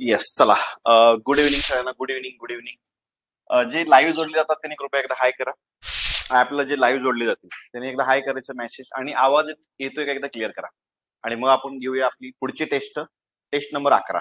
Yes चला. Good evening सगळ्यांना. Good evening. Good evening. जे लाईव्ह जोडले जातात त्यांनी कृपया एकदा हाय करा. ऍपला जे लाईव्ह जोडले जातील त्यांनी एकदा हाय करायचं मेसेज आणि आवाज येतोय का एकदा क्लिअर करा. आणि मग आपण घेऊया आपली पुढची टेस्ट. Taste number 11.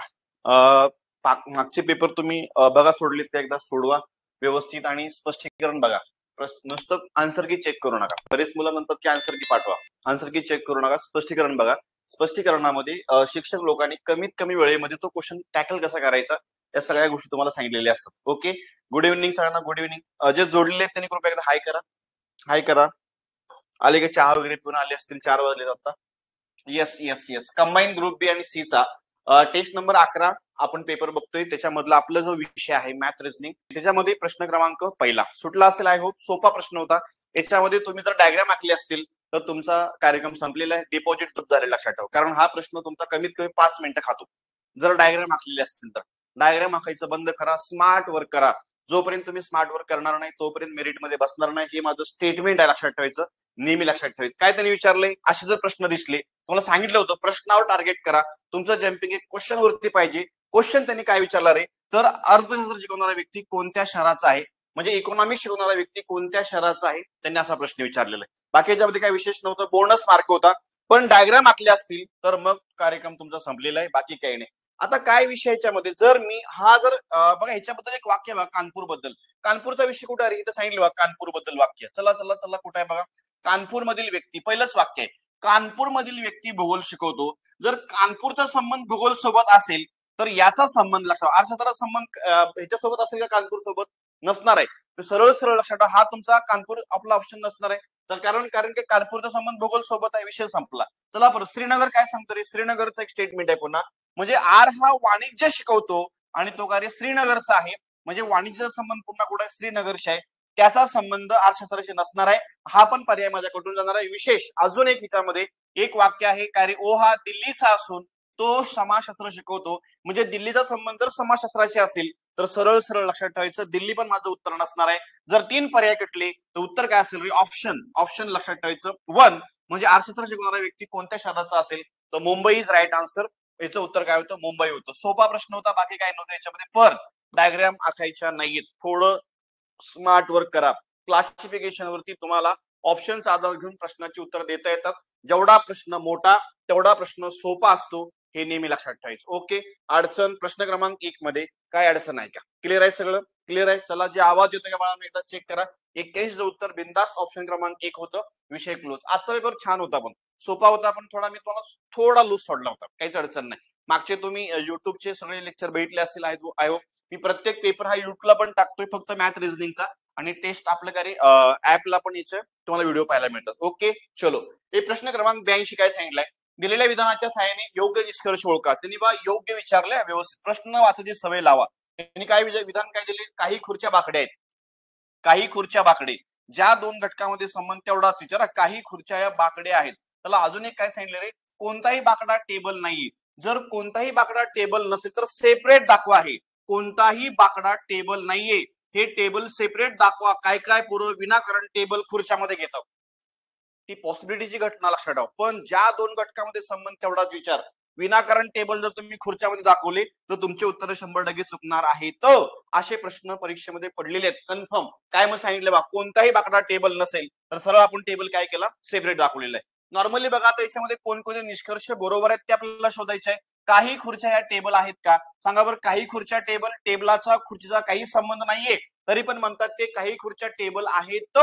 मागचे पेपर तुम्ही बघा सोडलीत का एकदा सोडवा व्यवस्थित आणि स्पष्टीकरण बघा. नुसतं आन्सर की चेक करू नका. बरेच मुलं म्हणतात की आन्सर की पाठवा. आन्सर की चेक करू नका, स्पष्टीकरण बघा. स्पष्टीकरणामध्ये शिक्षक लोकांनी कमीत कमी वेळेमध्ये तो क्वेश्चन टॅकल कसा करायचा या सगळ्या गोष्टी तुम्हाला सांगितलेल्या असतात. ओके. गुड इव्हनिंग सगळ्यांना. Good evening. जे जोडलेले आहेत त्यांनी कृपया एकदा हाय करा. हाय करा. आले का चहा वगैरे पिऊन आले असतील? 4 वाजले आता. Yes yes yes. Combine group B आणि सी चा टेस्ट नंबर 11 आपण पेपर बघतोय. त्याच्यामधला आपला जो विषय आहे मॅथ रिझनिंग, त्याच्यामध्ये प्रश्न क्रमांक पहिला सुटला असेल. आय होप सोपा प्रश्न होता. याच्यामध्ये तुम्ही जर डायग्राम आखली असतील तर तुमचा कार्यक्रम संपलेला आहे. डिपॉझिट चूक झालेला लक्षात ठेवा. कारण हा प्रश्न तुमचा कमीत कमी 5 मिनिटं खातो जर डायग्राम आखलेले असतील तर. डायग्राम आखायचं बंद करा. स्मार्ट वर्क करा. जोपर्यंत तुम्ही स्मार्ट वर्क करणार नाही तोपर्यंत मेरिटमध्ये बसणार नाही. हे माझं स्टेटमेंट आहे, लक्षात ठेवायचं. नेहमी लक्षात ठेवायचं. काय त्यांनी विचारलंय असे जर प्रश्न दिसले, तुम्हाला सांगितलं होतं प्रश्नावर टार्गेट करा. तुमचं जम्पिंग एक क्वेश्चन वरती पाहिजे. क्वेश्चन त्यांनी काय विचारला रे, तर अर्थशास्त्र शिकवणारा व्यक्ती कोणत्या शहराचा आहे, म्हणजे इकॉनॉमिक्स शिकवणारा व्यक्ती कोणत्या शहराचा आहे, त्यांनी असा प्रश्न विचारलेला आहे. बाकी याच्यामध्ये काही विशेष नव्हतं. बोनस मार्क होता. पण डायग्राम आखले असतील तर मग कार्यक्रम तुमचा संपलेला आहे. बाकी काही नाही. आता काय विषयाच्या मध्ये जर मी हा जर बघा ह्याच्याबद्दल एक वाक्य बघा. कानपूर बद्दल. कानपूरचा विषय कुठे आहे इथं सांगितलं बघा. कानपूर बद्दल वाक्य. चला चला चला कुठे आहे बघा. कानपूर मधील व्यक्ती. पहिलंच वाक्य आहे. कानपूर मधील व्यक्ती भूगोल शिकवतो. जर कानपूरचा संबंध भूगोल सोबत असेल तर याचा संबंध लक्षात. अर्थशास्त्राचा संबंध ह्याच्यासोबत असेल का कानपूर सोबत? नसणार आहे. सरळ सरळ लक्षात हा तुमचा कानपूर आपला ऑप्शन नसणार आहे. तर कारण की कानपूरचा संबंध भूगोल सोबत आहे. विषय संपला. चला परत श्रीनगर काय सांगतो रे. श्रीनगरचा एक स्टेटमेंट आहे पुन्हा. म्हणजे आर हा वाणिज्य शिकवतो आणि तो कार्य श्रीनगरचा आहे. म्हणजे वाणिज्याचा संबंध पुन्हा कुठे आहे? श्रीनगरशी आहे. त्याचा संबंध अर्थशास्त्राशी नसणार आहे. हा पण पर्याय माझ्याकडून जाणार आहे. विशेष अजून एक हिच्यामध्ये एक वाक्य आहे. कार्य ओ हा दिल्लीचा असून तो समाजशास्त्र शिकवतो. म्हणजे दिल्लीचा संबंध जर समाजशास्त्राशी असेल तर सरळ सरळ लक्षात ठेवायचं दिल्ली पण माझं उत्तर नसणार आहे. जर 3 पर्याय कटले तर उत्तर काय असेल? ऑप्शन. ऑप्शन लक्षात ठेवायचं. 1 म्हणजे अर्थशास्त्र शिकवणारा व्यक्ती कोणत्या शहराचा असेल तर मुंबई इज राईट आन्सर. याचं उत्तर काय होतं? मुंबई होतं. सोपा प्रश्न होता. बाकी काय नव्हतं याच्यामध्ये. पण डायग्राम आखायच्या नाहीत. थोडं स्मार्ट वर्क करा. क्लासिफिकेशन वरती तुम्हाला ऑप्शनचा आधार घेऊन प्रश्नाची उत्तर देता येतात. जेवढा प्रश्न मोठा तेवढा प्रश्न सोपा असतो. हे नेहमी लक्षात ठेवायचं. ओके. अडचण प्रश्न क्रमांक 1 मध्ये काय अडचण आहे का? क्लिअर आहे सगळं? क्लिअर आहे. चला जे आवाज येतो का बाळांनो एकदा चेक करा. 81 उत्तर बिंदास ऑप्शन क्रमांक 1 होतं. विषय क्लोज. आजचा पेपर छान होता, पण सोपा होता. पण थोडा मी तुम्हाला थोडा लूज सोडला होता. काहीच अडचण नाही. मागचे तुम्ही युट्यूबचे सगळे लेक्चर बघितले असतील. I hope. मी प्रत्येक पेपर हा युट्यूबला पण टाकतोय फक्त मॅथ रिझनिंगचा. आणि टेस्ट आपल्या काही ऍपला पण याचे तुम्हाला व्हिडिओ पाहायला मिळतात. ओके. चलो. हे प्रश्न क्रमांक 82 काय सांगितलंय? दिलेल्या विधानाच्या सहाय्याने योग्य निष्कर्ष ओळखा. त्यांनी बा योग्य विचारलंय. व्यवस्थित प्रश्न वाचायची सवय लावा. त्यांनी काय विधान काय दिले? काही खुर्च्या बाकड्या आहेत. काही खुर्च्या बाकडे. ज्या 2 घटकामध्ये संबंध तेवढाच विचारा. काही खुर्च्या या बाकड्या आहेत. त्याला अजून एक काय सांगितलं रे? कोणताही बाकडा टेबल नाही. जर कोणताही बाकडा टेबल नसेल तर सेपरेट दाखवा. आहे कोणताही बाकडा टेबल नाहीये. हे टेबल सेपरेट दाखवा. काय काय पूर्व विनाकारण टेबल खुर्च्यामध्ये घेतात. ती पॉसिबिलिटीची घटना लक्षात ठेवा. पण ज्या 2 घटकामध्ये संबंध तेवढाच विचार. विनाकारण टेबल जर तुम्ही खुर्च्यामध्ये दाखवले तर तुमचे उत्तर 100% चुकणार आहेत. असे प्रश्न परीक्षेमध्ये पडलेले आहेत. कन्फर्म. काय मग सांगितलं बा? कोणताही बाकडा टेबल नसेल तर सरळ आपण टेबल काय केला? सेपरेट दाखवलेला आहे. नॉर्मली बघा आता याच्यामध्ये कोणकोणते निष्कर्ष बरोबर आहेत ते आपल्याला शोधायचे आहे. काही खुर्च्या या टेबल आहेत का? सांगा बरं. काही खुर्च्या टेबलाचा खुर्चीचा काही संबंध नाहीये तरी पण म्हणतात ते काही खुर्च्या टेबल आहेत.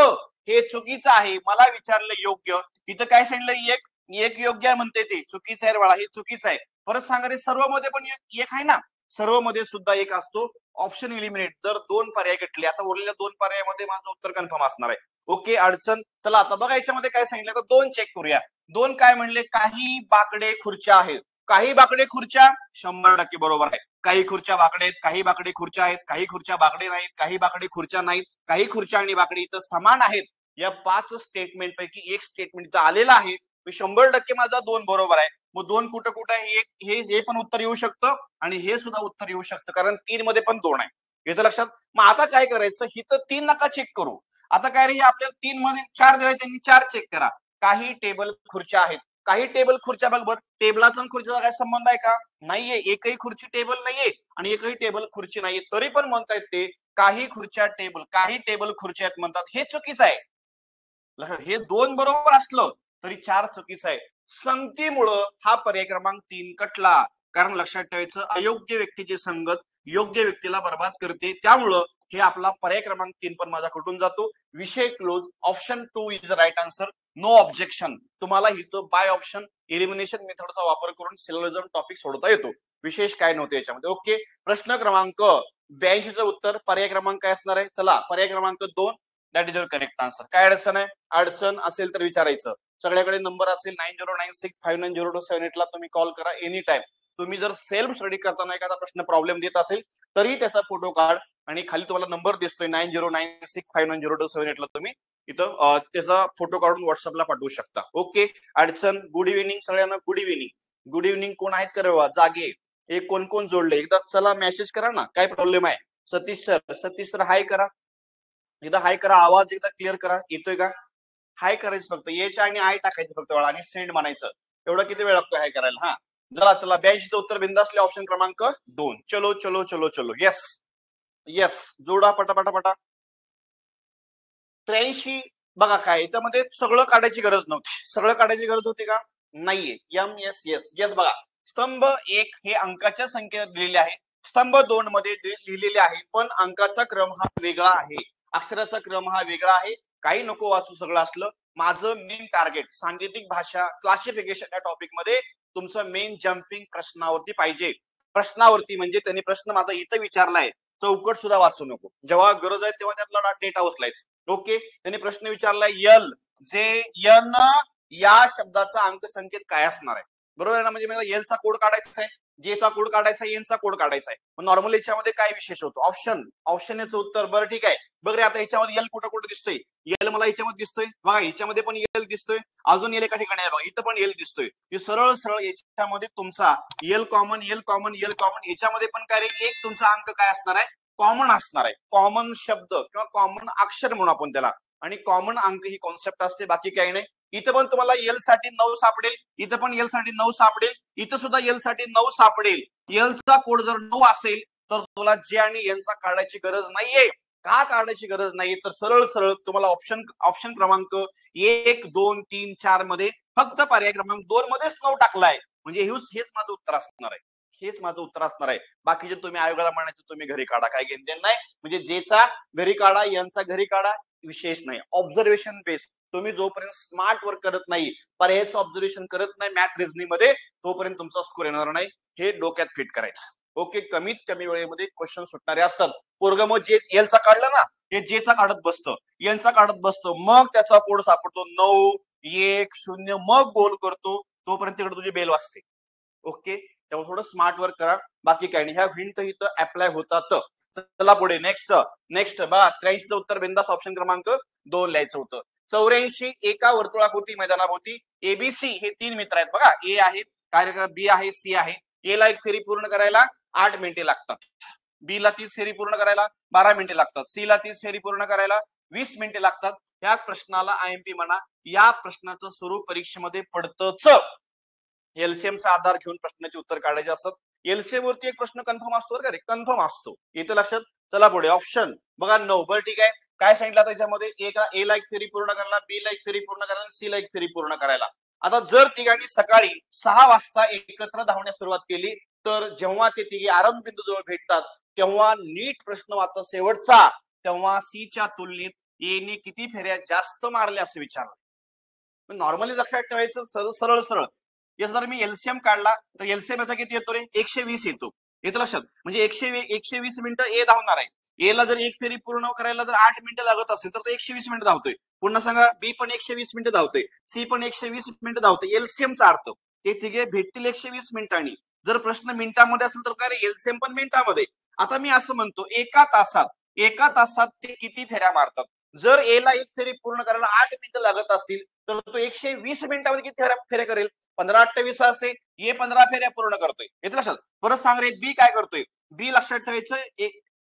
हे चुकीचं आहे. मला विचारलं योग्य. इथं काय सांगितलं? एक योग्य आहे म्हणते ते चुकीचं आहे बाळा. हे चुकीचं आहे. परत सांगा रे. सर्व मध्ये पण एक आहे ना? सर्व मध्ये सुद्धा एक असतो. Option eliminate. जर 2 पर्याय कटले आता उरलेल्या 2 पर्यायामध्ये माझं उत्तर कन्फर्म असणार आहे. ओके. अडचण. चला आता बघा याच्यामध्ये काय सांगितलं तर 2 चेक करूया. 2 काय म्हणले? काही बाकडे खुर्च्या आहेत. काही बाकडे खुर्च्या 100% बरोबर आहे. काही खुर्च्या बाकडे आहेत. काही बाकडे खुर्च्या आहेत. काही खुर्च्या बाकडे नाहीत. काही बाकडे खुर्च्या नाहीत. काही खुर्च्या आणि बाकडे इथं समान आहेत. या 5 स्टेटमेंट पैकी एक स्टेटमेंट इथं आलेलं आहे. 100% माझा 2 बरोबर आहे. मग 2 कुठं कुठं आहे? हे पण उत्तर येऊ शकतं आणि हे सुद्धा उत्तर येऊ शकतं. कारण 3 मध्ये पण 2 आहे. येतं लक्षात? मग आता काय करायचं? इथं 3 नका चेक करू. आता काय रे? आपल्याला 3 मध्ये 4 दिले त्यांनी 4 चेक करा. काही टेबल खुर्च्या आहेत. काही टेबल खुर्च्या बघ बरं, टेबलाचा आणि खुर्चीचा काय संबंध आहे का? नाहीये. एकही खुर्ची टेबल नाहीये आणि एकही टेबल खुर्ची नाहीये, तरी पण म्हणतायत ते काही खुर्च्या टेबल, काही टेबल खुर्च्या आहेत म्हणतात. हे चुकीचं आहे. हे 2 बरोबर असलं तरी 4 चुकीचं आहे. संगतीमुळं हा पर्याय क्रमांक 3 कटला. कारण लक्षात ठेवायचं, अयोग्य व्यक्तीची संगत योग्य व्यक्तीला बर्बाद करते. त्यामुळं हे आपला पर्याय क्रमांक 3 पण माझा कुठून जातो. विषय close. Option 2 is the right answer. No objection. तुम्हाला इथं बाय ऑप्शन एलिमिनेशन मेथडचा वापर करून सिलोजिझम टॉपिक सोडता येतो. विशेष काय नव्हते याच्यामध्ये. ओके. प्रश्न क्रमांक 82चं उत्तर पर्याय क्रमांक काय असणार आहे? चला, पर्याय क्रमांक 2 that is your correct answer. काय अडचण आहे? अडचण असेल तर विचारायचं. सगळ्याकडे नंबर असेल 9096590278 ला तुम्ही कॉल करा एनी टाइम. तुम्ही जर सेल्फ स्टडी करताना एखादा प्रश्न प्रॉब्लेम देत असेल तरी त्याचा फोटो काढ आणि खाली तुम्हाला नंबर दिसतोय 9096590278 ला तुम्ही इथं त्याचा फोटो काढून व्हॉट्सअपला पाठवू शकता. ओके. अडचण. गुड इव्हिनिंग सगळ्यांना. Good evening. Good evening. कोण आहेत का जागे? एक कोण कोण जोडले एकदा चला मेसेज करा ना, काय प्रॉब्लेम आहे? Satish sir, Satish sir hi करा. एकदा हाय करा, आवाज एकदा क्लिअर करा. येतोय का? हाय करायचं फक्त, याच्या आणि आय टाकायचं फक्त वेळा आणि सेंड म्हणायचं. एवढा किती वेळ लागतो हाय करायला? हा चला चला, 82चं उत्तर बिंदासले ऑप्शन क्रमांक 2. चलो चलो चलो चलो. येस येस, जोडा पटापटा. 83 बघा काय याच्यामध्ये सगळं काढायची गरज नव्हती. सगळं काढायची गरज होती का? नाहीये. M S yes yes. बघा, स्तंभ 1 हे अंकाच्या संख्येत दिलेले आहे, स्तंभ 2 मध्ये लिहिलेले आहे, पण अंकाचा क्रम हा वेगळा आहे, अक्षराचा क्रम हा वेगळा आहे. काही नको वाचू, सगळं असलं. माझं मेन टार्गेट सांकेतिक भाषा क्लासिफिकेशन या टॉपिक मध्ये तुमचं मेन जम्पिंग प्रश्नावरती पाहिजे. प्रश्नावरती म्हणजे त्यांनी प्रश्न माझा इथं विचारलाय, चौकट सुद्धा वाचू नको. जेव्हा गरज आहे तेव्हा त्यातला डेटा उचलायचा. ओके. त्यांनी प्रश्न विचारलाय यल जे एन या शब्दाचा अंकसंकेत काय असणार आहे? बरोबर आहे ना? म्हणजे मला एलचा कोड काढायचा आहे, जेचा कोड काढायचा आहे, एनचा कोड काढायचा आहे. मग नॉर्मल याच्यामध्ये काय विशेष होतो? ऑप्शन याचं उत्तर. बरं ठीक आहे. बघ रे, आता याच्यामध्ये एल कुठं कुठं दिसतोय? एल मला याच्यामध्ये दिसतोय बघा, याच्यामध्ये पण एल दिसतोय, अजून एल एका ठिकाणी आहे बघा, इथं पण एल दिसतोय. हे सरळ सरळ याच्यामध्ये तुमचा L common L common L common, याच्यामध्ये पण काय रे, एक तुमचा अंक काय असणार आहे? कॉमन असणार आहे. कॉमन शब्द किंवा कॉमन अक्षर म्हणून आपण त्याला, आणि कॉमन अंक ही कॉन्सेप्ट असते, बाकी काही नाही. इथं पण तुम्हाला एल साठी 9 सापडेल, इथं पण एल साठी 9 सापडेल, इथं सुद्धा एल साठी 9 सापडेल. एलचा कोड जर 9 असेल तर तुला जे आणि एनचा काढायची गरज नाहीये. का काढायची गरज नाही? तर सरळ सरळ तुम्हाला ऑप्शन क्रमांक 1 2 3 4 मध्ये फक्त पर्याय क्रमांक 2 मध्येच 9 टाकलाय. म्हणजे हेच माझं उत्तर असणार आहे. हेच माझं उत्तर असणार आहे. बाकीचे तुम्ही आयोगाला म्हणायचं तुम्ही घरी काढा, काय घेणं नाही. म्हणजे जेचा घरी काढा, यांचा घरी काढा, विशेष नाही. Observation based. तुम्ही जोपर्यंत स्मार्ट वर्क करत नाही, पर्यायचं ऑब्झर्वेशन करत नाही मॅथ रिझनिंग मध्ये, तोपर्यंत तुमचा स्कोर येणार नाही. हे डोक्यात फिट करायचं. ओके. कमीत कमी वेळेमध्ये क्वेश्चन सुटणारे असतात. पोरग मग जे एलचा काढला ना, हे जेचा काढत बसतं, एनचा काढत बसतो, मग त्याचा कोड सापडतो 9 1 0, मग गोल करतो, तोपर्यंत तिकडे तुझी बेल वाजते. ओके. त्यामुळे थोडं स्मार्ट वर्क करा, बाकी काही नाही. ह्या हिंट इथं अप्लाय होतात. चला पुढे. नेक्स्ट बघा, 83चं उत्तर बिंदास ऑप्शन क्रमांक 2 लिहायचं होतं. 84 एका वर्तुळाकृती मैदानाभोवती एबीसी हे 3 मित्र आहेत बघा. ए आहे, कार्यक्रम बी आहे, सी आहे. ए ला एक फेरी पूर्ण करायला 8 मिनिटे लागतात, बी ला 30 फेरी पूर्ण करायला 12 मिनिटे लागतात, सी ला 30 फेरी पूर्ण करायला 20 मिनिटे लागतात. या प्रश्नाला आयएमपी म्हणा. या प्रश्नाचं स्वरूप परीक्षेमध्ये पडतंच. एलसीएमचा आधार घेऊन प्रश्नाचे उत्तर काढायचे असतात. एलसीएम वरती एक प्रश्न कन्फर्म असतो का रे? कन्फर्म असतो. येतं लक्षात. चला पुढे. ऑप्शन बघा 9. बरं ठीक आहे. काय सांगितलं त्याच्यामध्ये? ए ला एक फेरी पूर्ण करायला, बी ला एक फेरी पूर्ण करायला, सी ला एक फेरी पूर्ण करायला. आता जर तिघांनी सकाळी 6 वाजता एकत्र धावण्यास सुरुवात केली तर जेव्हा ते तिघे आरंभ बिंदू जवळ भेटतात तेव्हा नीट प्रश्न वाचा शेवटचा, तेव्हा सीच्या तुलनेत एने किती फेऱ्या जास्त मारल्या असं विचारलं. नॉर्मली लक्षात ठेवायचं सरळ सरळ. जर मी एलसीएम काढला तर एलसीएम याचा किती येतो रे? 120 येतो. येतं लक्षात. म्हणजे 120 मिनिटं ए धावणार आहे. ए ला जर एक फेरी पूर्ण करायला जर 8 मिनिटं लागत असेल तर तो 120 मिनिटं धावतोय. पुन्हा सांगा, बी पण 120 मिनिटं धावतोय, सी पण 120 मिनिटं धावतोय. एलसीएमचा अर्थ ते तिघे भेटतील 120 मिनिटांनी. जर प्रश्न मिनिटांमध्ये असेल तर काय रे? एलसीएम पण मिनिटांमध्ये. आता मी असं म्हणतो, एका तासात ते किती फेऱ्या मारतात? जर ए ला एक फेरी पूर्ण करायला 8 मिनिटं लागत असतील तर तो 120 मिनिटांमध्ये किती फेऱ्या करेल? 15 28 असे. ए 15 फेऱ्या पूर्ण करतोय. येतं लक्षात. परत सांग रे, बी काय करतोय? बी लक्षात ठेवायचं,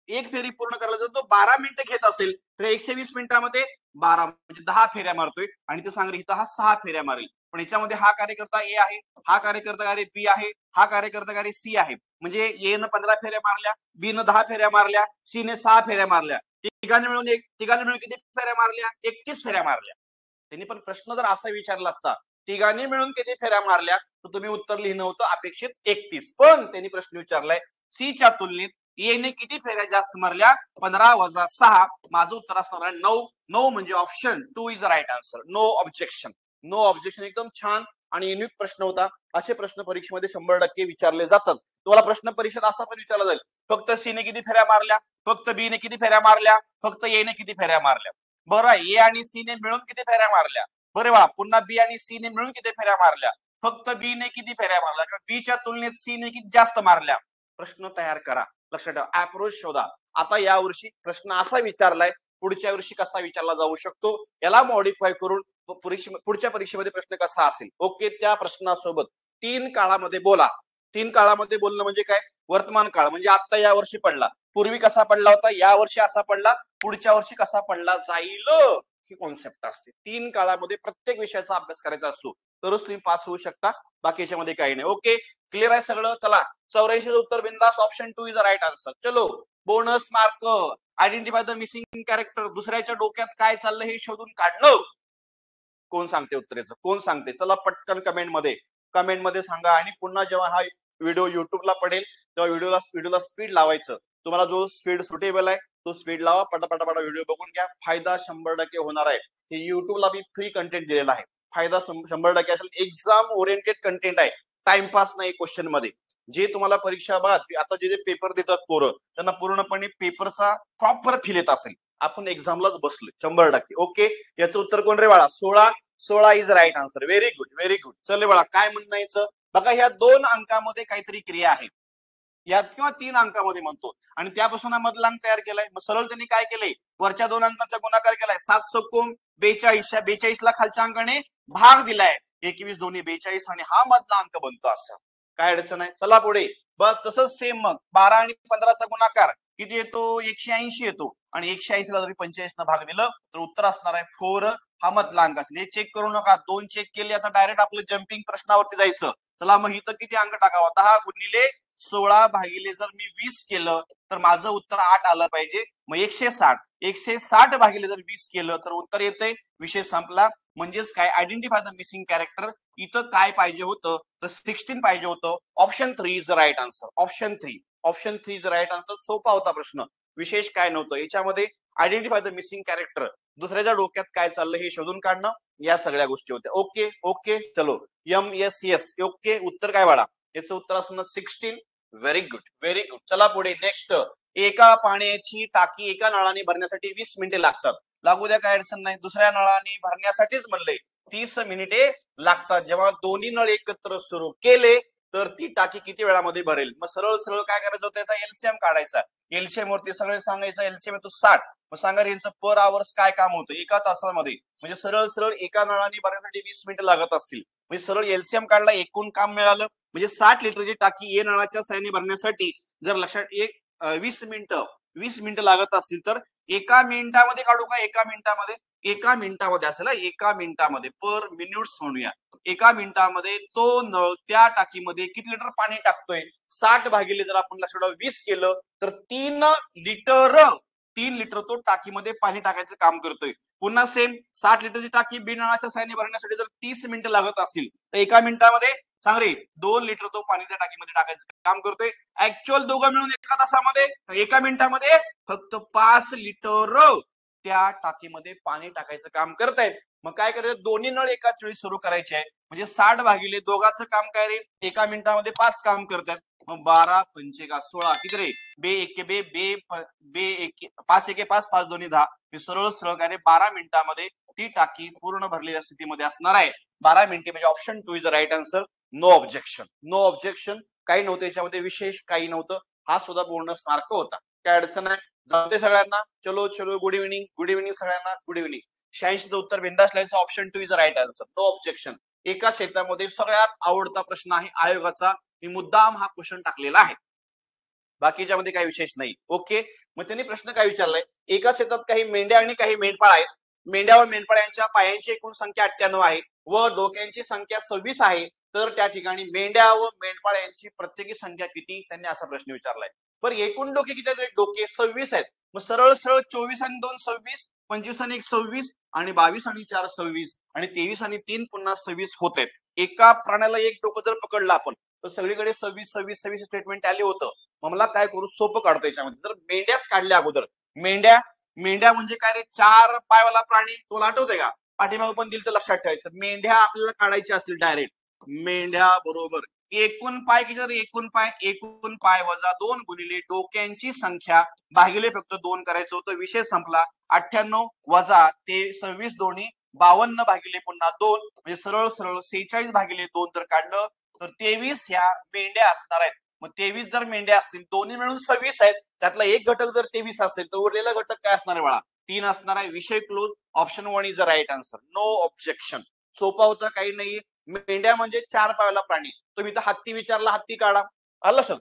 एक फेरी पूर्ण करायला जर तो 12 मिनिटं घेत असेल तर 120 मिनिटांमध्ये 12 म्हणजे 10 फेऱ्या मारतोय. आणि ते सांग रे, इथं हा 6 फेऱ्या मारेल. पण याच्यामध्ये हा कार्यकर्ता ए आहे, हा कार्यकर्ता कार्य बी आहे, हा कार्यकर्ता कार्य सी आहे. म्हणजे ए न 15 फेऱ्या मारल्या, बी न 10 फेऱ्या मारल्या, सी ने 6 फेऱ्या मारल्या. तिघांनी मिळून किती फेऱ्या मारल्या? 31 फेऱ्या मारल्या. त्यांनी पण प्रश्न जर असा विचारला असता, तिघांनी मिळून किती फेऱ्या मारल्या, तर तुम्ही उत्तर लिहिणं होतं अपेक्षित 31. पण त्यांनी प्रश्न विचारलाय सी च्या तुलनेत ए किती फेऱ्या जास्त मारल्या? 15 वजा 6. माझं उत्तर असणार आहे 9. 9 म्हणजे option 2 is the right answer. No objection. No objection एकदम छान आणि युनिक प्रश्न होता. असे प्रश्न परीक्षेमध्ये 100% विचारले जातात. तुम्हाला प्रश्न परीक्षेत असा पण विचारला जाईल, फक्त सी ने किती फेऱ्या मारल्या, फक्त बी ने किती फेऱ्या मारल्या, फक्त ए ने किती फेऱ्या मारल्या. बरं, ए आणि सी ने मिळून किती फेऱ्या मारल्या? बरे वा, पुन्हा बी आणि सी ने मिळून किती फेऱ्या मारल्या? फक्त बी ने किती फेऱ्या मारल्या किंवा बीच्या तुलनेत सी ने किती जास्त मारल्या? प्रश्न तयार करा. लक्षात ठेवा, अप्रोच शोधा. आता यावर्षी प्रश्न असा विचारलाय, पुढच्या वर्षी कसा विचारला जाऊ शकतो याला मॉडिफाय करून पुढच्या परीक्षेमध्ये प्रश्न कसा असेल. ओके, त्या प्रश्नासोबत 3 काळामध्ये बोला. 3 काळामध्ये बोलणं म्हणजे काय? वर्तमान काळ म्हणजे आता या वर्षी पडला, पूर्वी कसा पडला होता, या वर्षी असा पडला, पुढच्या वर्षी कसा पडला जाईल, ही कॉन्सेप्ट असते. 3 काळामध्ये प्रत्येक विषयाचा अभ्यास करायचा असतो, तरच तुम्ही पास होऊ शकता. बाकी याच्यामध्ये काही नाही. ओके, क्लिअर आहे सगळं? चला, 84 उत्तर बिंदास. Option 2 is the right answer. चलो, bonus mark. Identify the missing character. दुसऱ्याच्या डोक्यात काय चाललं हे शोधून काढणं. कोण सांगते उत्तरेचं? कोण सांगते? चला पटकन कमेंट मध्ये सांगा. आणि पुन्हा जेव्हा हा व्हिडिओ युट्यूबला पडेल तेव्हा व्हिडिओला स्पीड लावायचं. तुम्हाला जो स्पीड सुटेबल आहे तो स्पीड लावा. पटापटा व्हिडिओ बघून घ्या. फायदा 100% होणार आहे. हे युट्यूबला मी फ्री कंटेंट दिलेला आहे. फायदा 100% असेल. एक्झाम ओरिएंटेड कंटेंट आहे, टाइमपास नाही क्वेश्चन मध्ये. जे तुम्हाला परीक्षा बाद आता जे पेपर देतात पोरं, त्यांना पूर्णपणे पेपरचा प्रॉपर फील येत असेल. आपण एक्झामलाच बसलोय 100%. ओके, याचं उत्तर कोण रे बाळा? 16 is right answer. Very good, very good. चल बाळा, काय म्हणायचं बघा, ह्या 2 अंकामध्ये काहीतरी क्रिया आहे, यात किंवा 3 अंकामध्ये म्हणतो, आणि त्यापासून हा मधला अंक तयार केलाय. मग सरळ त्यांनी काय केलंय? वरच्या 2 अंकांचा गुणाकार केलाय. 7 चौकोन 42. 42 ला खालच्या अंकाने भाग दिलाय. 21 दोन्ही 42 आणि हा मधला अंक बनतो. असा काय अडचण आहे? चला पुढे. बस तसंच सेम मग 12 आणि 15चा गुणाकार किती येतो? 180 येतो. आणि 180 ला जरी 45 न भाग दिलं तर उत्तर असणार आहे 4. हा मधला अंक असेल. हे चेक करू नका. 2 चेक केले. आता डायरेक्ट आपलं जम्पिंग प्रश्नावरती जायचं. चला, मग इथं किती अंक टाकावा? 10 गुणिले 16 भागिले जर मी 20 केलं तर माझं उत्तर 8 आलं पाहिजे. मग 160 भागिले जर 20 केलं तर उत्तर येते. विषय संपला. म्हणजेच काय? Identify the missing character. इथं काय पाहिजे होतं? तर 16 पाहिजे होतं. Option 3 is the right answer. Option 3 is the right answer. सोपा होता प्रश्न, विशेष काय नव्हतं याच्यामध्ये. आयडेंटिफाय द मिसिंग कॅरेक्टर, दुसऱ्याच्या डोक्यात काय चाललं हे शोधून काढणं, या सगळ्या गोष्टी होत्या. ओके ओके, चलो. MSS. ओके, उत्तर काय बाळा? याचं उत्तर असणार 16. Very good, very good. चला पुढे. नेक्स्ट. एका पाण्याची टाकी एका नळाने भरण्यासाठी 20 मिनिटे लागतात. लागू द्या, काय अडचण नाही. दुसऱ्या नळाने भरण्यासाठीच म्हणलंय 30 मिनिटे लागतात. जेव्हा दोन्ही नळ एकत्र सुरू केले तर ती टाकी किती वेळामध्ये भरेल? मग सरळ सरळ काय करायचं होतं? त्याचा एलसीएम काढायचा. एलसीएम वरती सगळे सांगायचं एलसीएम येतो 60. मग सांगा यांचं पर आवर्स काय काम होतं एका तासामध्ये? म्हणजे सरळ सरळ एका नळाने भरण्यासाठी 20 मिनिटं लागत असतील. म्हणजे सरळ एलसीएम काढला, एकूण काम मिळालं. म्हणजे 60 लिटरची टाकी ए नळाच्या साहाय्याने भरण्यासाठी जर लक्षात 20 मिनिटं लागत असतील तर एका मिनिटामध्ये काढू का? एका मिनिटामध्ये असेल. एका मिनिटामध्ये, पर मिनिट्स म्हणूया. एका मिनिटामध्ये तो नळ त्या टाकीमध्ये किती लिटर पाणी टाकतोय? 60 भागिले जर आपण लक्षात 20 केलं तर 3 लिटर तो टाकीमध्ये पाणी टाकायचं काम करतोय. पुन्हा सेम 60 लिटरची टाकी बिनळाच्या साहाय्याने भरण्यासाठी जर 30 मिनिटं लागत असतील तर एका मिनिटामध्ये सांग रे 2 लिटर तो पाणी त्या टाकीमध्ये टाकायचं काम करतोय. ऍक्च्युअल दोघं मिळून एका तासामध्ये, एका मिनिटामध्ये फक्त 5 लिटर त्या टाकीमध्ये पाणी टाकायचं काम करतायत. मग काय करायचं? दोन्ही नळ एकाच वेळी सुरू करायचे आहे. म्हणजे 60 भागिले दोघांचं काम काय रे? एका मिनिटामध्ये 5 काम करतात. मग 12 पंचे 16 किती रे? बे एके बे बे बे एके 5 एके 5 5 दोन्ही 10. सरळ सरळ काय रे? 12 मिनिटामध्ये ती टाकी पूर्ण भरलेल्या स्थितीमध्ये असणार आहे. 12 मिनिटे म्हणजे option 2 is the right answer. No objection. No objection. काही नव्हतं याच्यामध्ये, विशेष काही नव्हतं. हा सुद्धा बोनस मार्क होता. काय अडचण आहे? जाते सगळ्यांना. चलो चलो, गुड इव्हिनिंग. गुड इव्हिनिंग सगळ्यांना. Good evening. 86चं उत्तर बिंदास लिहायचं. Option 2 is the right answer. No objection. एका क्षेत्रामध्ये सगळ्यात आवडता प्रश्न आहे आयोगाचा. मी मुद्दाम हा क्वेश्चन टाकलेला आहे. बाकीच्यामध्ये काही विशेष नाही. ओके, मग त्यांनी प्रश्न काय विचारलाय? एका शेतात काही मेंढ्या आणि काही मेंढपाळ आहेत. मेंढ्या व मेंढपाळ्यांच्या पायांची एकूण संख्या 98 आहे व डोक्यांची संख्या 26 आहे, तर त्या ठिकाणी मेंढ्या व मेंढपाळ्यांची प्रत्येकी संख्या किती, त्यांनी असा प्रश्न विचारलाय. पण एकूण डोके किती आहेत? डोके 26 आहेत. मग सरळ सरळ 24 आणि 2 26, 25 आणि 1 26 आणि 22 आणि 4 26 आणि 23 आणि 3 पुन्हा 26 होत आहेत. एका प्राण्याला एक डोकं जर पकडलं आपण तर सगळीकडे 26 26 26 स्टेटमेंट आले होतं. मग मला काय करू, सोपं काढतो याच्यामध्ये. तर मेंढ्याच काढल्या अगोदर. मेंढ्या मेंढ्या म्हणजे काय रे, 4 पायवाला प्राणी. तुला आठवतंय का? पाठीमागं पण दिलं तर लक्षात ठेवायचं. मेंढ्या आपल्याला काढायच्या असतील डायरेक्ट. मेंढ्या बरोबर एकूण पाय किती? एकूण पाय वजा 2 गुणिले डोक्यांची संख्या भागिले फक्त 2 करायचं होतं. विषय संपला. 98 वजा ते 26 दोन्ही 52 भागिले पुन्हा 2 म्हणजे सरळ सरळ 46 भागिले 2 जर काढलं तर 23 ह्या मेंढ्या असणार आहेत. मग 23 जर मेंढ्या असतील, दोन्ही मिळून 26 आहेत, त्यातला एक घटक जर 23 असेल तर उरलेला घटक काय असणार आहे बाळा? 3 असणार आहे. विषय close. Option 1 is the right answer. No objection. सोपा होता, काही नाही. मेंढ्या म्हणजे 4 पायाला प्राणी. तुम्ही तर हत्ती विचारला, हत्ती काढा. आलं सर.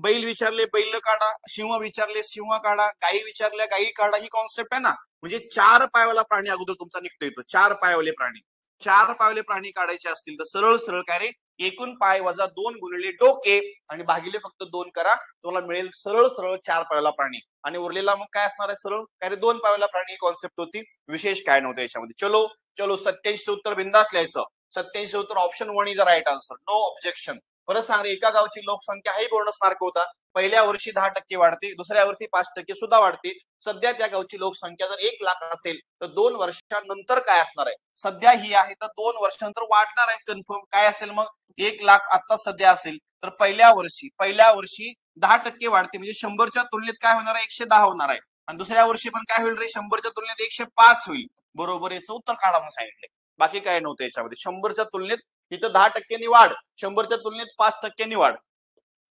बैल विचारले, बैल काढा. सिंह विचारले, सिंह काढा. गायी विचारल्या, गायी काढा. ही कॉन्सेप्ट आहे ना. म्हणजे 4 पायावाला प्राणी अगोदर तुमचा निघतो येतो. 4 पायवाले प्राणी. 4 पायवाले प्राणी काढायचे असतील तर सरळ सरळ काय रे, एकूण पाय वजा 2 गुणिले डोके आणि भागिले फक्त 2 करा. तुम्हाला मिळेल सरळ सरळ 4 पायाला प्राणी. आणि उरलेला मग काय असणार आहे? सरळ काय रे, 2 पायाला प्राणी कॉन्सेप्ट होती. विशेष काय नव्हतं याच्यामध्ये. चलो चलो 87 उत्तर बिंदास लिहायचं. 87 उत्तर option 1 is the right answer. No objection. परत सांग रे, एका गावची लोकसंख्या ही बोनस मार्क होता. पहिल्या वर्षी 10% वाढते, दुसऱ्या वर्षी 5% सुद्धा वाढते. सध्या त्या गावची लोकसंख्या जर 1 लाख असेल तर 2 वर्षांनंतर काय असणार आहे? सध्या ही आहे तर 2 वर्षांनंतर वाढणार आहे. कन्फर्म काय असेल मग? 1 लाख आता सध्या असेल तर पहिल्या वर्षी 10% वाढते म्हणजे 100च्या तुलनेत काय होणार आहे? 110 होणार आहे. आणि दुसऱ्या वर्षी पण काय होईल रे? 100च्या तुलनेत 105 होईल. बरोबर. याचं उत्तर काढा म्हणून सांगितले. बाकी काय नव्हतं याच्यामध्ये. 100च्या तुलनेत इथं 10% वाढ, 100च्या तुलनेत 5% वाढ,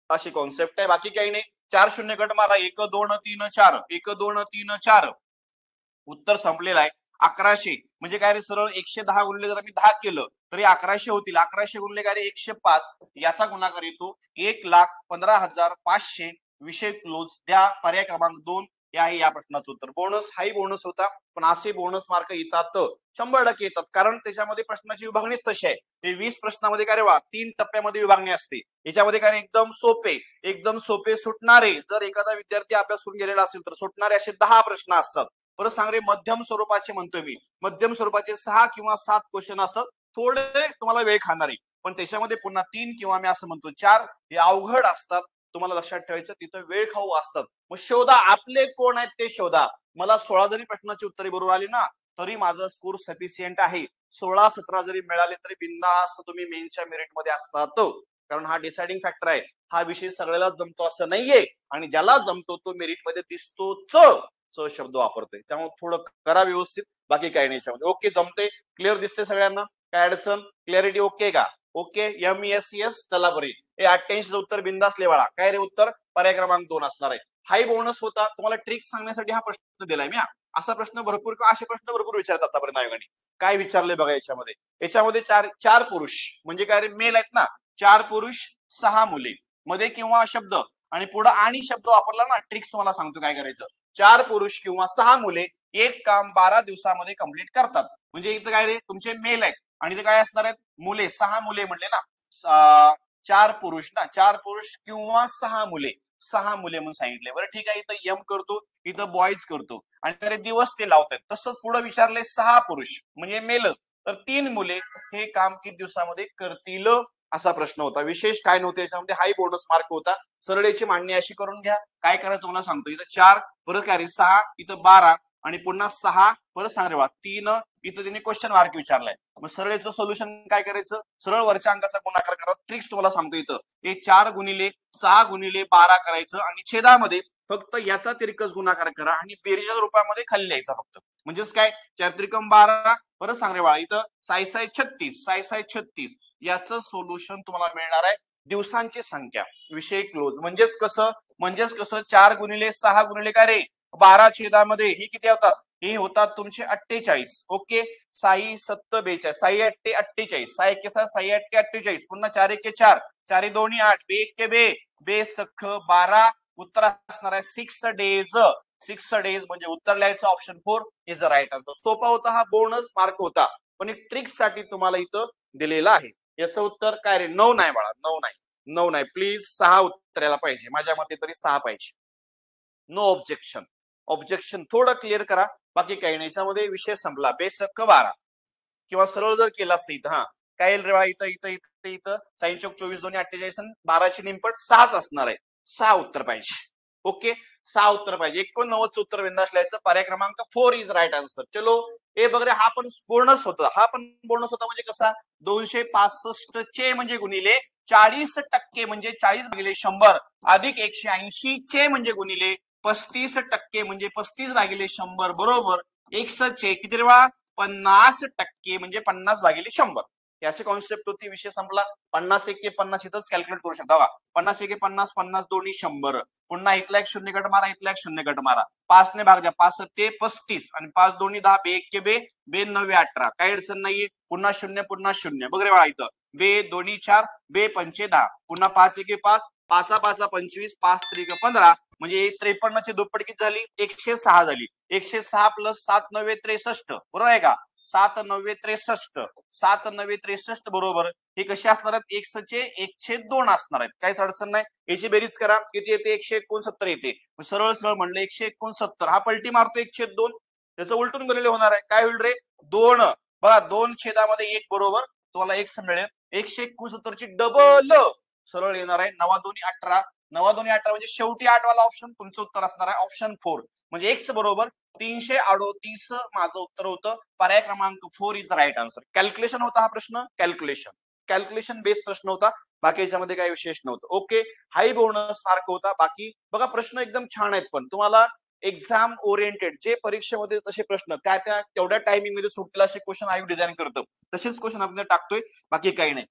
अशी कॉन्सेप्ट आहे. बाकी काही नाही. 4 शून्य गट मारा. 1 2 3 4 1 2 3 4. उत्तर संपलेलं आहे. 1100 म्हणजे काय रे, सरळ 110 गुणले जर मी 10 केलं तरी 1100 होतील. 1100 गुणले काय रे, 105. याचा गुणाकार येतो 1,15,500. विषय क्लोज. द्या पर्याय क्रमांक 2 हे आहे या प्रश्नाचं उत्तर. बोनस हाही बोनस होता, पण असे बोनस मार्क येतात 100% येतात, कारण त्याच्यामध्ये प्रश्नाची विभागणीच तशी आहे. ते 20 प्रश्नामध्ये काय रे वा, 3 टप्प्यामध्ये विभागणी असते. याच्यामध्ये काय एकदम सोपे सुटणारे, जर एखादा विद्यार्थी अभ्यास करून गेलेला असेल तर सुटणारे असे 10 प्रश्न असतात. परत सांग रे, मध्यम स्वरूपाचे म्हणतोय मी. मध्यम स्वरूपाचे 6 किंवा 7 क्वेश्चन असतात. थोडे तुम्हाला वेळ खाणारे, पण त्याच्यामध्ये पुन्हा 3 किंवा मी असं म्हणतो 4 हे अवघड असतात. तुम्हाला लक्षात ठेवायचं, तिथं वेळ खाऊ असतात. मग शोधा, आपले कोण आहेत ते शोधा. मला 16 जरी प्रश्नाची उत्तरे बरोबर आली ना तरी माझा स्कोर सफिशियंट आहे. 16-17 जरी मिळाले तरी बिंदास तुम्ही मेन्सच्या मेरिट मध्ये असतात. कारण हा डिसाइडिंग फॅक्टर आहे. हा विषय सगळ्याला जमतो असं नाहीये, आणि ज्याला जमतो तो मेरिट मध्ये दिसतोच. शब्द वापरतोय, त्यामुळे थोडं करा व्यवस्थित. बाकी काही नाही याच्यामध्ये. ओके, जमते, क्लिअर दिसते सगळ्यांना? काय अडचण? क्लॅरिटी ओके का? ओके. MSCS चला बरे. 88 उत्तर बिंदास लेवाळा. काय रे उत्तर? पर्याय क्रमांक 2 असणार आहे. हाही बोनस होता. तुम्हाला ट्रिक सांगण्यासाठी हा प्रश्न दिलाय मी. असा प्रश्न भरपूर, असे प्रश्न भरपूर विचारतात आतापर्यंत आयोगाने. काय विचारले बघा याच्यामध्ये 4 पुरुष म्हणजे काय रे, मेल आहेत ना. 4 पुरुष 6 मुले मध्ये किंवा शब्द आणि पुढे आणि शब्द वापरला ना, ट्रिक्स तुम्हाला सांगतो काय करायचं. 4 पुरुष किंवा 6 मुले एक काम 12 दिवसामध्ये कंप्लीट करतात. म्हणजे इथं काय रे, तुमचे मेल आहेत आणि इथे काय असणार आहेत? मुले. 6 मुले म्हणले ना. 4 पुरुष ना, 4 पुरुष किंवा 6 मुले. 6 मुले म्हणून सांगितले. बरं ठीक आहे, इथं यम करतो, इथं बॉईज करतो आणि त्याने दिवस ते लावतात. तसंच पुढे विचारले 6 पुरुष म्हणजे मेल तर 3 मुले हे काम किती दिवसामध्ये करतील, असा प्रश्न होता. विशेष काय नव्हतं याच्यामध्ये. हाही बोनस मार्क होता. सरळेची मांडणी अशी करून घ्या. काय करायचं तुम्हाला सांगतो. इथं 4 परत काय रे 6, इथं 12 आणि पुन्हा 6 परत सांग रे बा 3. इथं त्यांनी क्वेश्चन मार्क विचारलाय. मग सरळेचं सोल्युशन काय करायचं? सरळ वरच्या अंकाचा गुणाकार करा. ट्रिक्स तुम्हाला सांगतो. इथं हे 4 गुणिले 6 गुणिले 12 करायचं आणि छेदामध्ये फक्त याचा तिरकस गुणाकार करा आणि बेरीच्या रूपामध्ये खाली लिहायचा फक्त. म्हणजेच काय, 4 त्रिकम 12. परत सांग रे बाळा, इथं 6 36, 6 36 याचं सोल्युशन तुम्हाला मिळणार आहे दिवसांची संख्या. विषय क्लोज. म्हणजेच कसं 4 गुणिले 6 गुणिले काय रे 12 छेदामध्ये ही किती होतात? हे होतात तुमचे 48. ओके. 6 7 42, 6 8 48, 6 1 6, 6 8 48, पुन्हा 4 1 4, 4 2 8, 2 1 2, 2 सख 12. उत्तर असणार आहे 6 डेज. 6 days म्हणजे उत्तर लिहायचं option 4 is the right answer. सोपा होता, हा बोनस मार्क होता, पण एक ट्रिक साठी तुम्हाला इथं दिलेलं आहे. याचं उत्तर काय रे? 9 नाही बाळा, 9 नाही, 9 नाही. प्लीज 6 उत्तर यायला पाहिजे, माझ्या मते तरी 6 पाहिजे. No objection. ऑब्जेक्शन थोडं क्लिअर करा, बाकी काही नाही. याच्यामध्ये विषय संपला. बेसक 12 किंवा सरळ जर केला असतं इथं, हा काय रे बाळा, इथं इथं इथं इथं साईन चौक 24 2 48 12ची निमपट 6च असणार आहे. 6 उत्तर पाहिजे. ओके, 6 उत्तर पाहिजे. 89चं उत्तर बिंदास लिहायचं. पर्याय क्रमांक 4 इज राईट आन्सर. चलो हे बघ रे, हा पण बोनस होता. हा पण बोनस होता म्हणजे कसा? 265 चे म्हणजे गुणिले 40% म्हणजे 40/100 अधिक 180 चे म्हणजे गुणिले 35% म्हणजे 35/100 बरोबर एक्स चे किती रे बाळा? 50% म्हणजे 50/100. याची कॉन्सेप्ट होती. विषय संपला. 50 एके 50 इथंच कॅल्क्युलेट करू शकता बघा. 50 एके 50, 50 दोन्ही 100. पुन्हा इथला एक शून्य गट मारा, इथला एक शून्य गट मारा. 5 ने भाग द्या, 5 ते 35 आणि 5 दोन्ही 10, बे एके बे, बे 9 18. काही अडचण नाहीये. पुन्हा शून्य पुन्हा शून्य. बघ रे बाळा इथं बे दोन्ही 4, बे पंचे 10. पुन्हा 5 एके 5, 5 5 25, 5 त्रिक 15 म्हणजे 53ची दुप्पट किती झाली? 106 झाली. 106 प्लस 7 9 63 बरोबर आहे का? 7 9 63, 7 9 63 बरोबर. हे कसे असणार आहेत? एक्स चे 1/2 असणार आहेत. काहीच अडचण नाही. याची बेरीज करा, किती येते? 169 येते. सरळ सरळ म्हणलं 169. हा पलटी मारतो 1/2, त्याचं उलटून गेलेले होणार आहे. काय होईल रे? 2. बघा 2/1 बरोबर तुम्हाला एक्स मिळेल. 169 ची डबल सरळ येणार आहे. 9 2 18, 9 2 18 म्हणजे शेवटी 8 वाला ऑप्शन तुमचं उत्तर असणार आहे ऑप्शन 4. म्हणजे एक्स बरोबर 338 माझं उत्तर होतं. पर्याय क्रमांक 4 इज राईट आन्सर. कॅल्क्युलेशन होता हा प्रश्न, कॅल्क्युलेशन बेस्ड प्रश्न होता. बाकी याच्यामध्ये काही विशेष नव्हतं. ओके, हाई बोनस मार्क होता. बाकी बघा प्रश्न एकदम छान आहेत, पण तुम्हाला एक्झाम ओरिएंटेड जे परीक्षेमध्ये तसे प्रश्न त्या तेवढ्या टायमिंग मध्ये सुटतील असे क्वेश्चन आयोग डिझाईन करतो, तसेच क्वेश्चन आपण टाकतोय. बाकी काही नाही.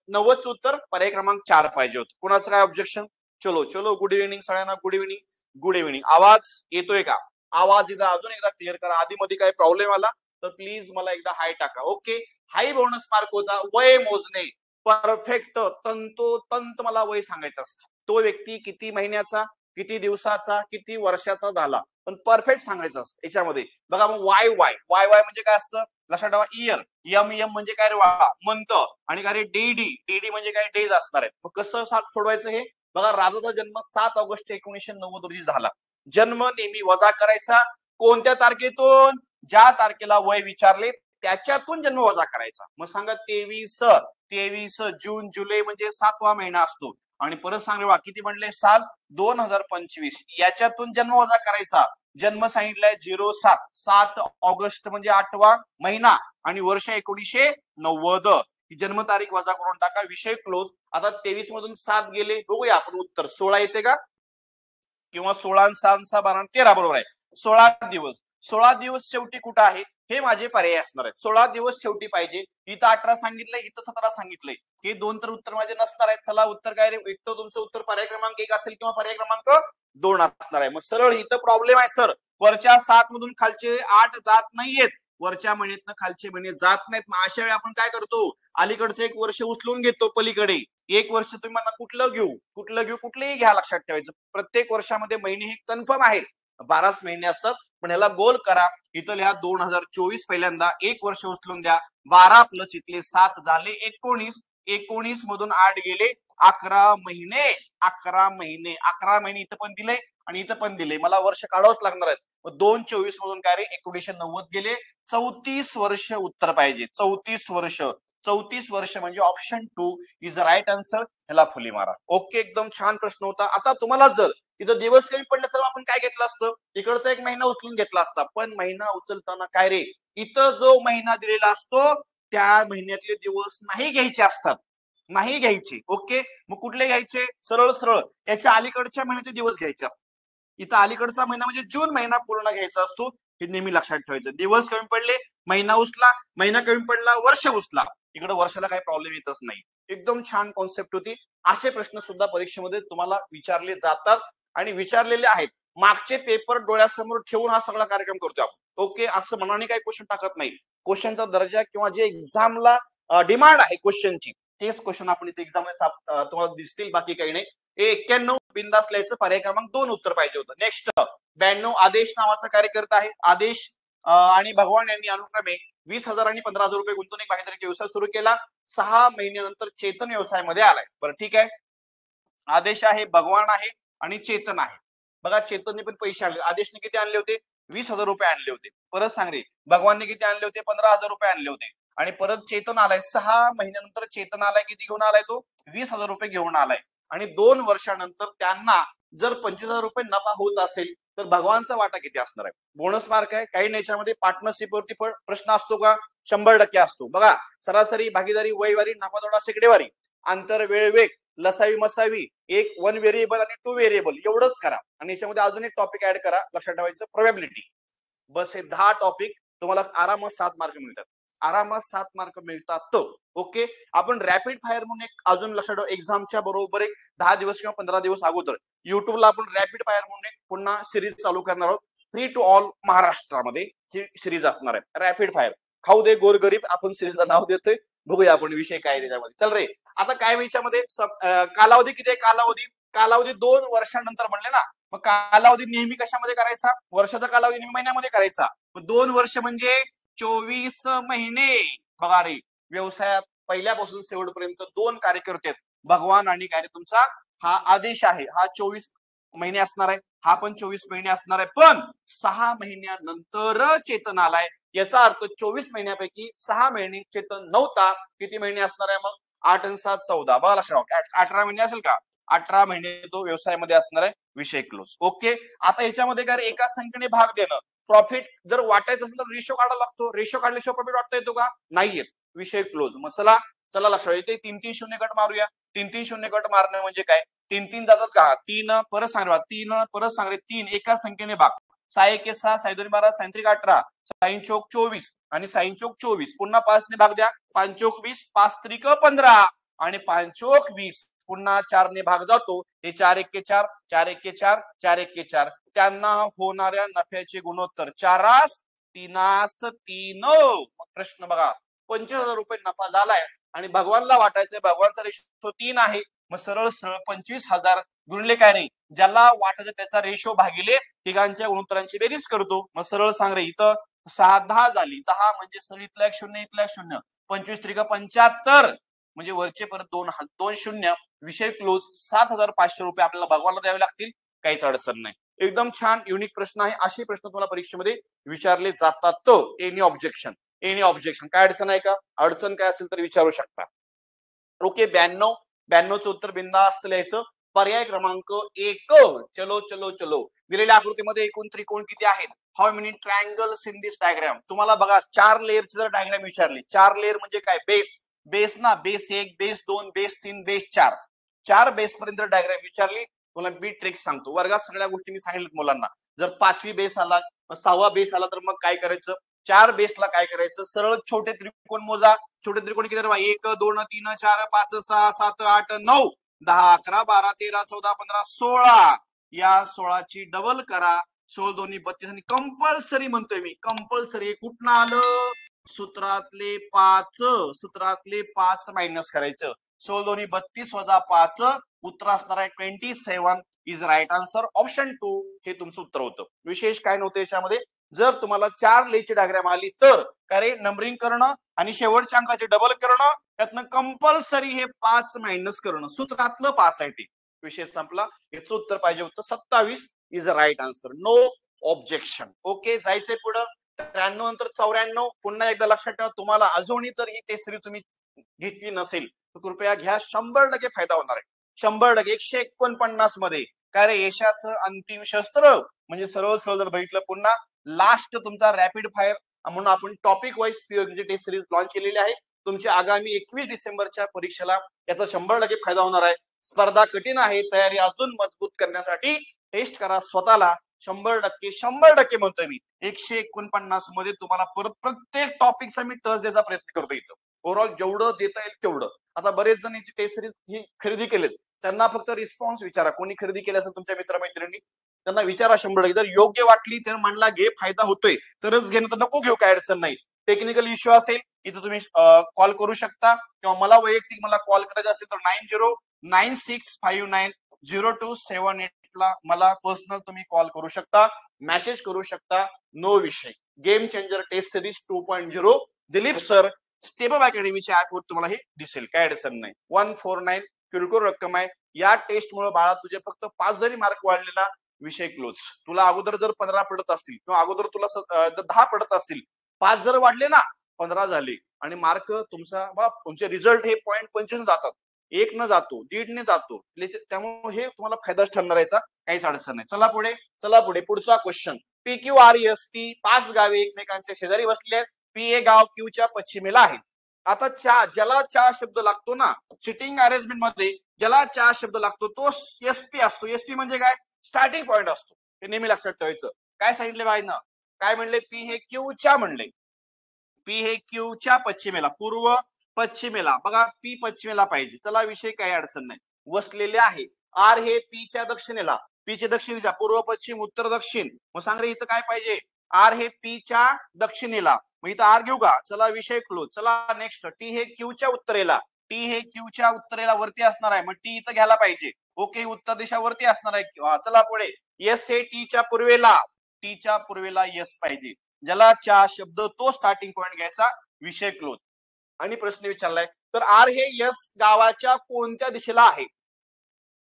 90चं उत्तर पर्याय क्रमांक 4 पाहिजे होतं. कोणाचं काय ऑब्जेक्शन? चलो चलो, गुड इव्हिनिंग सगळ्यांना. Good evening, good evening. आवाज येतोय का? आवाज इथं अजून एकदा क्लिअर करा. आधी मध्ये काही प्रॉब्लेम आला तर प्लीज मला एकदा हाय टाका. ओके, हाई बोनस मार्क होता. वय मोजणे परफेक्ट तंतोतंत मला वय सांगायचं असतं. तो व्यक्ती किती महिन्याचा, किती दिवसाचा, किती वर्षाचा झाला, पण परफेक्ट सांगायचं असतं याच्यामध्ये. बघा मग वाय वाय वाय वाय म्हणजे काय असतं? लक्षात ठेवा. इयर. यम यम म्हणजे काय रे वा? मंथ. आणि काय रे? डीडी. डीडी म्हणजे काय? डेज असणार आहेत. मग कसं सोडवायचं हे? बघा, राजाचा जन्म 7 ऑगस्ट 1990 रोजी झाला. जन्म नेहमी वजा करायचा. कोणत्या तारखेतून? ज्या तारखेला वय विचारले त्याच्यातून जन्म वजा करायचा. मग सांगा 23 जून जुलै म्हणजे 7वा महिना असतो. आणि परत सांगले वा किती म्हणले? साल 2025. याच्यातून जन्म वजा करायचा. जन्म सांगितलाय 07 ऑगस्ट म्हणजे 8वा महिना आणि वर्ष 1990. ही जन्मतारीख वजा करून टाका. विषय क्लोज. आता 23 मधून 7 गेले, बघूया आपण उत्तर. 16 येते का? किंवा 16 6 6 12 13 बरोबर आहे. 16 दिवस. 16 दिवस शेवटी कुठं आहे हे माझे पर्याय असणार आहेत. 16 दिवस शेवटी पाहिजे. इथं 18 सांगितलंय, इथं 17 सांगितलंय. हे दोन तर उत्तर माझे नसणार आहेत. चला उत्तर काय रे? एक तर तुमचं उत्तर पर्याय क्रमांक 1 असेल किंवा पर्याय क्रमांक 2 असणार आहे. मग सरळ इथं प्रॉब्लेम आहे सर. वरच्या 7 मधून खालचे 8 जात नाहीयेत. वरच्या महिन्यातनं खालचे महिने जात नाहीत. मग अशा वेळी आपण काय करतो? अलीकडचं 1 वर्ष उचलून घेतो पलीकडे. 1 वर्ष तुम्ही मला कुठलं घेऊ? कुठलेही घ्या. लक्षात ठेवायचं प्रत्येक वर्षामध्ये महिने हे कन्फर्म आहेत. 12 महिने असतात, पण ह्याला गोल करा. इथं लिहा 2024 पहिल्यांदा. 1 वर्ष उचलून द्या. 12 प्लस इथले 7 झाले 19. 19 मधून 8 गेले 11 महिने. 11 महिने. 11 महिने इथं पण दिले आणि इथं पण दिले. मला वर्ष काढावंच लागणार आहेत. 224 मधून काय रे? 1990 गेले. 34 वर्ष उत्तर पाहिजे. 34 वर्ष. 34 वर्ष म्हणजे ऑप्शन 2 इज राईट आन्सर. ह्याला फुली मारा. ओके, एकदम छान प्रश्न होता. आता तुम्हाला जर इथं दिवस कमी पडले तर आपण काय घेतलं असतं? इकडचा 1 महिना उचलून घेतला असता. पण महिना उचलताना काय रे? इथं जो महिना दिलेला असतो त्या महिन्यातले दिवस नाही घ्यायचे असतात. नाही घ्यायचे. ओके, मग कुठले घ्यायचे? सरळ सरळ याच्या अलीकडच्या महिन्याचे दिवस घ्यायचे असतात. इथं अलीकडचा महिना म्हणजे जून महिना पूर्ण घ्यायचा असतो. हे नेहमी लक्षात ठेवायचं. दिवस कमी पडले महिना उचला, महिना कमी पडला वर्ष उचला. इकडे वर्षाला काही प्रॉब्लेम येतच नाही. एकदम छान कॉन्सेप्ट होती. असे प्रश्न सुद्धा परीक्षेमध्ये तुम्हाला विचारले जातात आणि विचारलेले आहेत. मागचे पेपर डोळ्यासमोर ठेवून हा सगळा कार्यक्रम करतो आपण. ओके, असं मनाने काही क्वेश्चन टाकत नाही. क्वेश्चनचा दर्जा किंवा जे एक्झामला डिमांड आहे क्वेश्चनची, तेच क्वेश्चन आपण इथे एक्झामला तुम्हाला दिसतील. बाकी काही नाही. 91 बिंदास लिहायचं, पर्याय क्रमांक 2 उत्तर पाहिजे होतं. नेक्स्ट 92 आदेश नावाचा कार्यकर्ता आहे. आदेश आणि भगवान यांनी अनुक्रमे 20,000 आणि 15,000 रुपये गुंतवून एक बाहेरचा व्यवसाय सुरू केला. 6 महिन्यानंतर चेतन व्यवसायामध्ये आलाय. बरं ठीक आहे. आदेश आहे, भगवान आहे आणि चेतन आहे. बघा चेतनने पण पैसे आणले. आदेशने किती आणले होते? 20,000 रुपये आणले होते. परत सांग रे, भगवानने किती आणले होते? 15,000 रुपये आणले होते. आणि परत चेतन आलाय 6 महिन्यानंतर. चेतन आलाय, किती घेऊन आलाय तो? 20,000 रुपये घेऊन आलाय. आणि 2 वर्षानंतर त्यांना जर 25,000 रुपये नफा होत असेल तर भगवानचा वाटा किती असणार आहे? बोनस मार्क आहे. काही याच्यामध्ये पार्टनरशिप वरती प्रश्न असतो का? 100% असतो. बघा सरासरी, भागीदारी, वयवारी, नफा तोटा, शेकडेवारी, आंतर, वेळ, वेग, लसावी मसावी, एक 1 व्हेरिएबल आणि 2 व्हेरिएबल एवढंच करा. आणि याच्यामध्ये अजून एक टॉपिक ऍड करा, लक्षात ठेवायचं प्रोबॅबिलिटी. बस हे 10 टॉपिक तुम्हाला आरामात 7 मार्क मिळतात. आरामात 7 मार्क मिळतात. ओके. आपण रॅपिड फायर म्हणून एक अजून लक्षात ठेवा, एक्झामच्या बरोबर एक 10 दिवस किंवा 15 दिवस अगोदर युट्यूबला आपण रॅपिड फायर म्हणून एक पुन्हा सिरीज चालू करणार आहोत. फ्री टू ऑल महाराष्ट्रामध्ये ही सिरीज असणार आहे. रॅपिड फायर खाऊ दे गोरगरीब आपण सिरीजला नाव देतोय. बघूया आपण विषय काय त्याच्यामध्ये. चल रे, आता काय याच्यामध्ये कालावधी किती आहे? कालावधी 2 वर्षानंतर म्हणले ना. मग कालावधी नेहमी कशामध्ये करायचा? वर्षाचा कालावधी नेहमी महिन्यामध्ये करायचा. 2 वर्ष म्हणजे 24 महिने. बघा रे, व्यवसायात पहिल्यापासून शेवटपर्यंत 2 कार्यकर्ते आहेत, भगवान आणि काय तुमचा हा आदेश आहे. हा 24 महिने असणार आहे. हा पण 24 महिने असणार आहे. पण 6 महिन्यानंतर चेतन आलाय. याचा अर्थ 24 महिन्यापैकी 6 महिने चेतन नव्हता. किती महिने असणार आहे मग? 8 आणि 7 14. बघा लक्षात, 18 महिने असेल का? 18 महिने तो व्यवसायामध्ये असणार आहे. विषय क्लोज. ओके. आता याच्यामध्ये काय, एका संख्येने भाग देणं. प्रॉफिट जर वाटायचं असेल तर रेशो काढावा लागतो. रेशो काढल्याशिवाय प्रॉफिट वाटता येतो का? नाही येत. विषय क्लोज. मग चला लक्षात येते. 3-3 शून्य गट मारूया. 3-3 शून्य गट मारणं म्हणजे काय? 3-3 जातात का? 3 परत सांगा, 3 परत सांगरे, 3 एका संख्येने भाग. 6 1 6, 6 2 12, 6 3 18, 6 चौक 24 आणि 6 चौक 24. पुन्हा 5 ने भाग द्या. 5 चौक 20, 5 त्रिक 15 आणि 5 चौक 20. पुन्हा 4 ने भाग जातो. हे 4 1 4, 4 1 4, 4 1 4. त्यांना होणाऱ्या नफ्याचे गुणोत्तर 4 3 प्रश्न बघा, 25,000 रुपये नफा झालाय आणि भगवानला वाटायचंय. भगवानचा रेशो 3 आहे. मग सरळ सरळ 25,000 गुणले काय नाही, ज्याला वाटायचं त्याचा रेशो भागिले तिघांच्या गुणोत्तरांची बेरीज करतो. मग सरळ सांग रे, इथं 6 10 झाली. 10 म्हणजे सरळ इथला 1 शून्य, इथला 1 शून्य. 25 त्रिक 75 म्हणजे वरचे परत 2 शून्य. विषय क्लोज. 7,500 रुपये आपल्याला भगवानला द्यावे लागतील. काहीच अडचण नाही. एकदम छान युनिक प्रश्न आहे. असे प्रश्न तुम्हाला परीक्षेमध्ये विचारले जातात. तो एनी ऑब्जेक्शन काय अडचण आहे का? अडचण काय असेल तर विचारू शकता. ओके. 92चं उत्तर बिंदास्त लिहायचं. पर्याय क्रमांक 1. चलो चलो चलो. दिलेल्या आकृतीमध्ये एकूण त्रिकोण किती आहेत? How many triangles in this diagram? तुम्हाला बघा 4 लेअरची जर डायग्राम विचारली. 4 लेअर म्हणजे काय? बेस ना. Base 1, base 2, base 3, base 4. 4 base पर्यंत डायग्राम विचारली. तुम्हाला बी ट्रिक सांगतो. वर्गात सगळ्या गोष्टी मी सांगितल्या मुलांना. जर 5वी बेस आला, 6वा बेस आला तर मग काय करायचं? 4 बेसला काय करायचं? सरळ छोटे त्रिकोण मोजा. छोटे त्रिकोण किती? 1 2 3 4 5 6 7 8 9 10 11 12 13 14 15 16. या 16ची डबल करा. 16 दोन्ही 32 आणि कंपल्सरी म्हणतोय मी, कंपल्सरी कुठनं आलं? सूत्रातले 5 मायनस करायचं. 16 दोन्ही 32 वजा 5. उत्तर असणार आहे 27 इज राईट आन्सर. ऑप्शन 2 हे तुमचं उत्तर होतं. विशेष काय नव्हतं याच्यामध्ये. जर तुम्हाला 4 लेची डायग्राम आली तर काय नंबरिंग करणं आणि शेवटच्या अंकाचे डबल करणं, त्यातनं कंपल्सरी हे 5 मायनस करणं. सूत्रातलं 5 आहे ते. विषय संपला. याचं उत्तर पाहिजे होतं 27 is a right answer. No objection. Okay. जायचंय पुढं. 93 नंतर 94. पुन्हा एकदा लक्षात ठेवा, तुम्हाला अजूनही तर ही टेस्ट सिरीज तुम्ही घेतली नसेल तर कृपया घ्या. 100% फायदा होणार आहे. 100%. 149 मध्ये काय रे, यशाचं अंतिम शस्त्र म्हणजे सरळ सरळ जर बघितलं, पुन्हा लास्ट तुमचा रॅपिड फायर म्हणून आपण टॉपिक वाईज पीओची टेस्ट सिरीज लॉन्च केलेली आहे. तुमच्या आगामी 21 डिसेंबरच्या परीक्षेला याचा 100% फायदा होणार आहे. स्पर्धा कठीण आहे. तयारी अजून मजबूत करण्यासाठी टेस्ट करा स्वतःला. 100% म्हणतोय मी. 149 मध्ये तुम्हाला परत प्रत्येक टॉपिकचा मी टच द्यायचा प्रयत्न करतो इथं. ओव्हरऑल जेवढं देता येईल तेवढं. आता बरेच जण याची टेस्ट सिरीज ही खरेदी केलेत, त्यांना फक्त रिस्पॉन्स विचारा. कोणी खरेदी केली असेल तुमच्या मित्रमैत्रिणी, त्यांना विचारा 100%. जर योग्य वाटली तर म्हणला घे, फायदा होतोय तरच घेणं, तर नको घेऊ, काय अडचण नाही. टेक्निकल इश्यू असेल इथं तुम्ही कॉल करू शकता किंवा मला वैयक्तिक मला कॉल करायचा असेल तर 909659 0278 मला पर्सनल तुम्ही कॉल करू शकता, मेसेज करू शकता. नो विषय. Game changer test series 2.0 Dilip sir step up अकॅडमीच्या ऍपवर तुम्हाला हे दिसेल, काय अडचण नाही. 149 किरकोळ रक्कम आहे. या टेस्टमुळे बाळा तुझे फक्त 5 जरी मार्क वाढले ना विषय क्लोज. तुला अगोदर जर 15 पडत असतील किंवा अगोदर तुला 10 पडत असतील, 5 जर वाढले ना 15 झाले आणि मार्क तुमचे रिझल्ट हे 0.25 जातात, 1 न जातो, 1.5 ने जातो. त्यामुळे हे तुम्हाला फायदाच ठरणार याचा, काहीच अडचण नाही. चला पुढे पुढचा क्वेश्चन. PQREST 5 गावे एकमेकांच्या शेजारी बसले आहेत. PA गाव क्यूच्या पश्चिमेला आहे. आता ज्याला चा शब्द लागतो ना सिटिंग अरेंजमेंट मध्ये, ज्याला चा शब्द लागतो तो SP असतो. SP म्हणजे काय? स्टार्टिंग पॉइंट असतो. हे नेहमी लक्षात ठेवायचं. काय सांगितले बाईनं? काय म्हणले? पी हे क्यूच्या म्हणले. पी हे क्यूच्या पश्चिमेला, पूर्व पश्चिमेला. बघा पी पश्चिमेला पाहिजे. चला विषय काही अडचण नाही. वसलेले आहे. आर हे पीच्या दक्षिणेला, पीच्या दक्षिणेच्या पूर्व पश्चिम उत्तर दक्षिण. मग सांग रे इथं काय पाहिजे? आर हे पीच्या दक्षिणेला. मग इथं आर घेऊ का? चला विषय क्लोज. चला नेक्स्ट. टी हे क्यूच्या उत्तरेला, टी हे क्यूच्या उत्तरेला वरती असणार आहे. मग टी इथं घ्यायला पाहिजे. ओके, उत्तर दिशा वरती असणार आहे. चला पुढे. एस हे टीच्या पूर्वेला, टीच्या पूर्वेला यस पाहिजे. ज्याला चा शब्द तो स्टार्टिंग पॉइंट घ्यायचा. विषय क्लोज. आणि प्रश्न विचारलाय तर आर हे यस गावाच्या कोणत्या दिशेला आहे?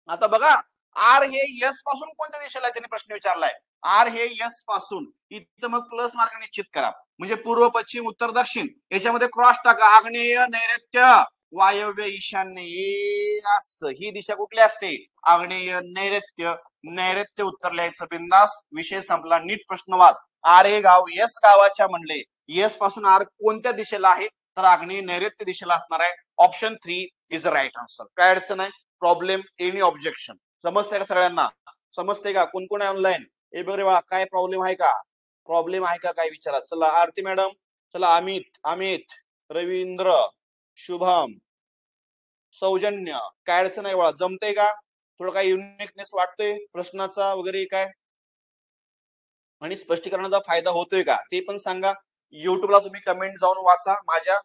आता बघा आर हे यस पासून कोणत्या दिशेला आहे त्यांनी प्रश्न विचारलाय. आर हे यस पासून, इथं मग प्लस मार्क निश्चित करा. म्हणजे पूर्व पश्चिम उत्तर दक्षिण, याच्यामध्ये क्रॉस टाका. आग्नेय नैऋत्य वायव्य ईशान्य, असं ही दिशा कुठली असते? आग्नेय नैऋत्य. नैऋत्य उत्तर लिहायचं बिंदास. विषय संपला. नीट प्रश्न वाच. आर हे गाव यस गावाच्या म्हणले, यस पासून आर कोणत्या दिशेला आहे? तर आग्नेय नैऋत्य दिशेला असणार आहे. Option 3 is right answer. काय अडचण आहे? Problem, any objection? समजतंय का सगळ्यांना? समजतंय का? कोण कोण आहे ऑनलाईन? ए बरे वा, काय प्रॉब्लेम आहे का? प्रॉब्लेम आहे का काय विचारा. चला आरती मॅडम, चला अमित, रवींद्र, शुभम, सौजन्य, काय अडचण आहे? जमतंय का? थोडं काय युनिकनेस वाटतोय प्रश्नाचा वगैरे काय? आणि स्पष्टीकरणाचा फायदा होतोय का ते पण सांगा. युट्यूबला तुम्ही कमेंट जाऊन वाचा माझ्या,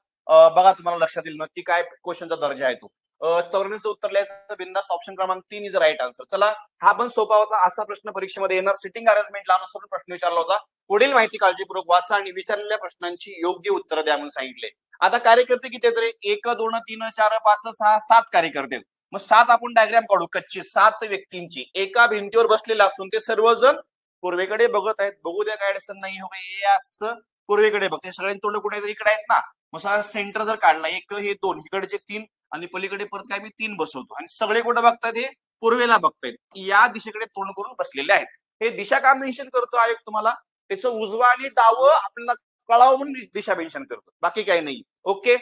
बघा तुम्हाला लक्षात येईल नक्की काय क्वेश्चनचा दर्जा आहे तो. 94 उत्तर लिहायचं बिंदास. ऑप्शन क्रमांक 3 इज राईट आन्सर. चला हा पण सोपा होता. असा प्रश्न परीक्षेमध्ये येणार. सिटिंग अरेंजमेंट लावून प्रश्न विचारला होता. पुढील माहिती काळजीपूर्वक वाचा आणि विचारलेल्या प्रश्नांची योग्य उत्तर द्या म्हणून सांगितले. आता कार्यकर्ते किती आहेत रे? 1 2 3 4 5 6 7 कार्यकर्ते. मग 7 आपण डायग्राम काढू. कच्ची 7 व्यक्तींची एका भिंतीवर बसलेले असून ते सर्वजण पूर्वेकडे बघत आहेत. बघू द्या, काय अडचण नाही. हो असं पूर्वेकडे बघते. सगळ्यांनी तोंड कुठे इकडे आहेत ना. मग सेंटर जर काढला, 1 हे 2 इकडचे 3 आणि पलीकडे परत काय मी 3 बसवतो आणि सगळे कुठे बघतायत? हे पूर्वेला बघतायत. या दिशेकडे तोंड करून बसलेले आहेत. हे दिशा का मेन्शन करतो आयोग तुम्हाला? त्याचं उजवा आणि डावं आपल्याला कळावं म्हणून दिशा मेन्शन करतो, बाकी काही नाही. ओके.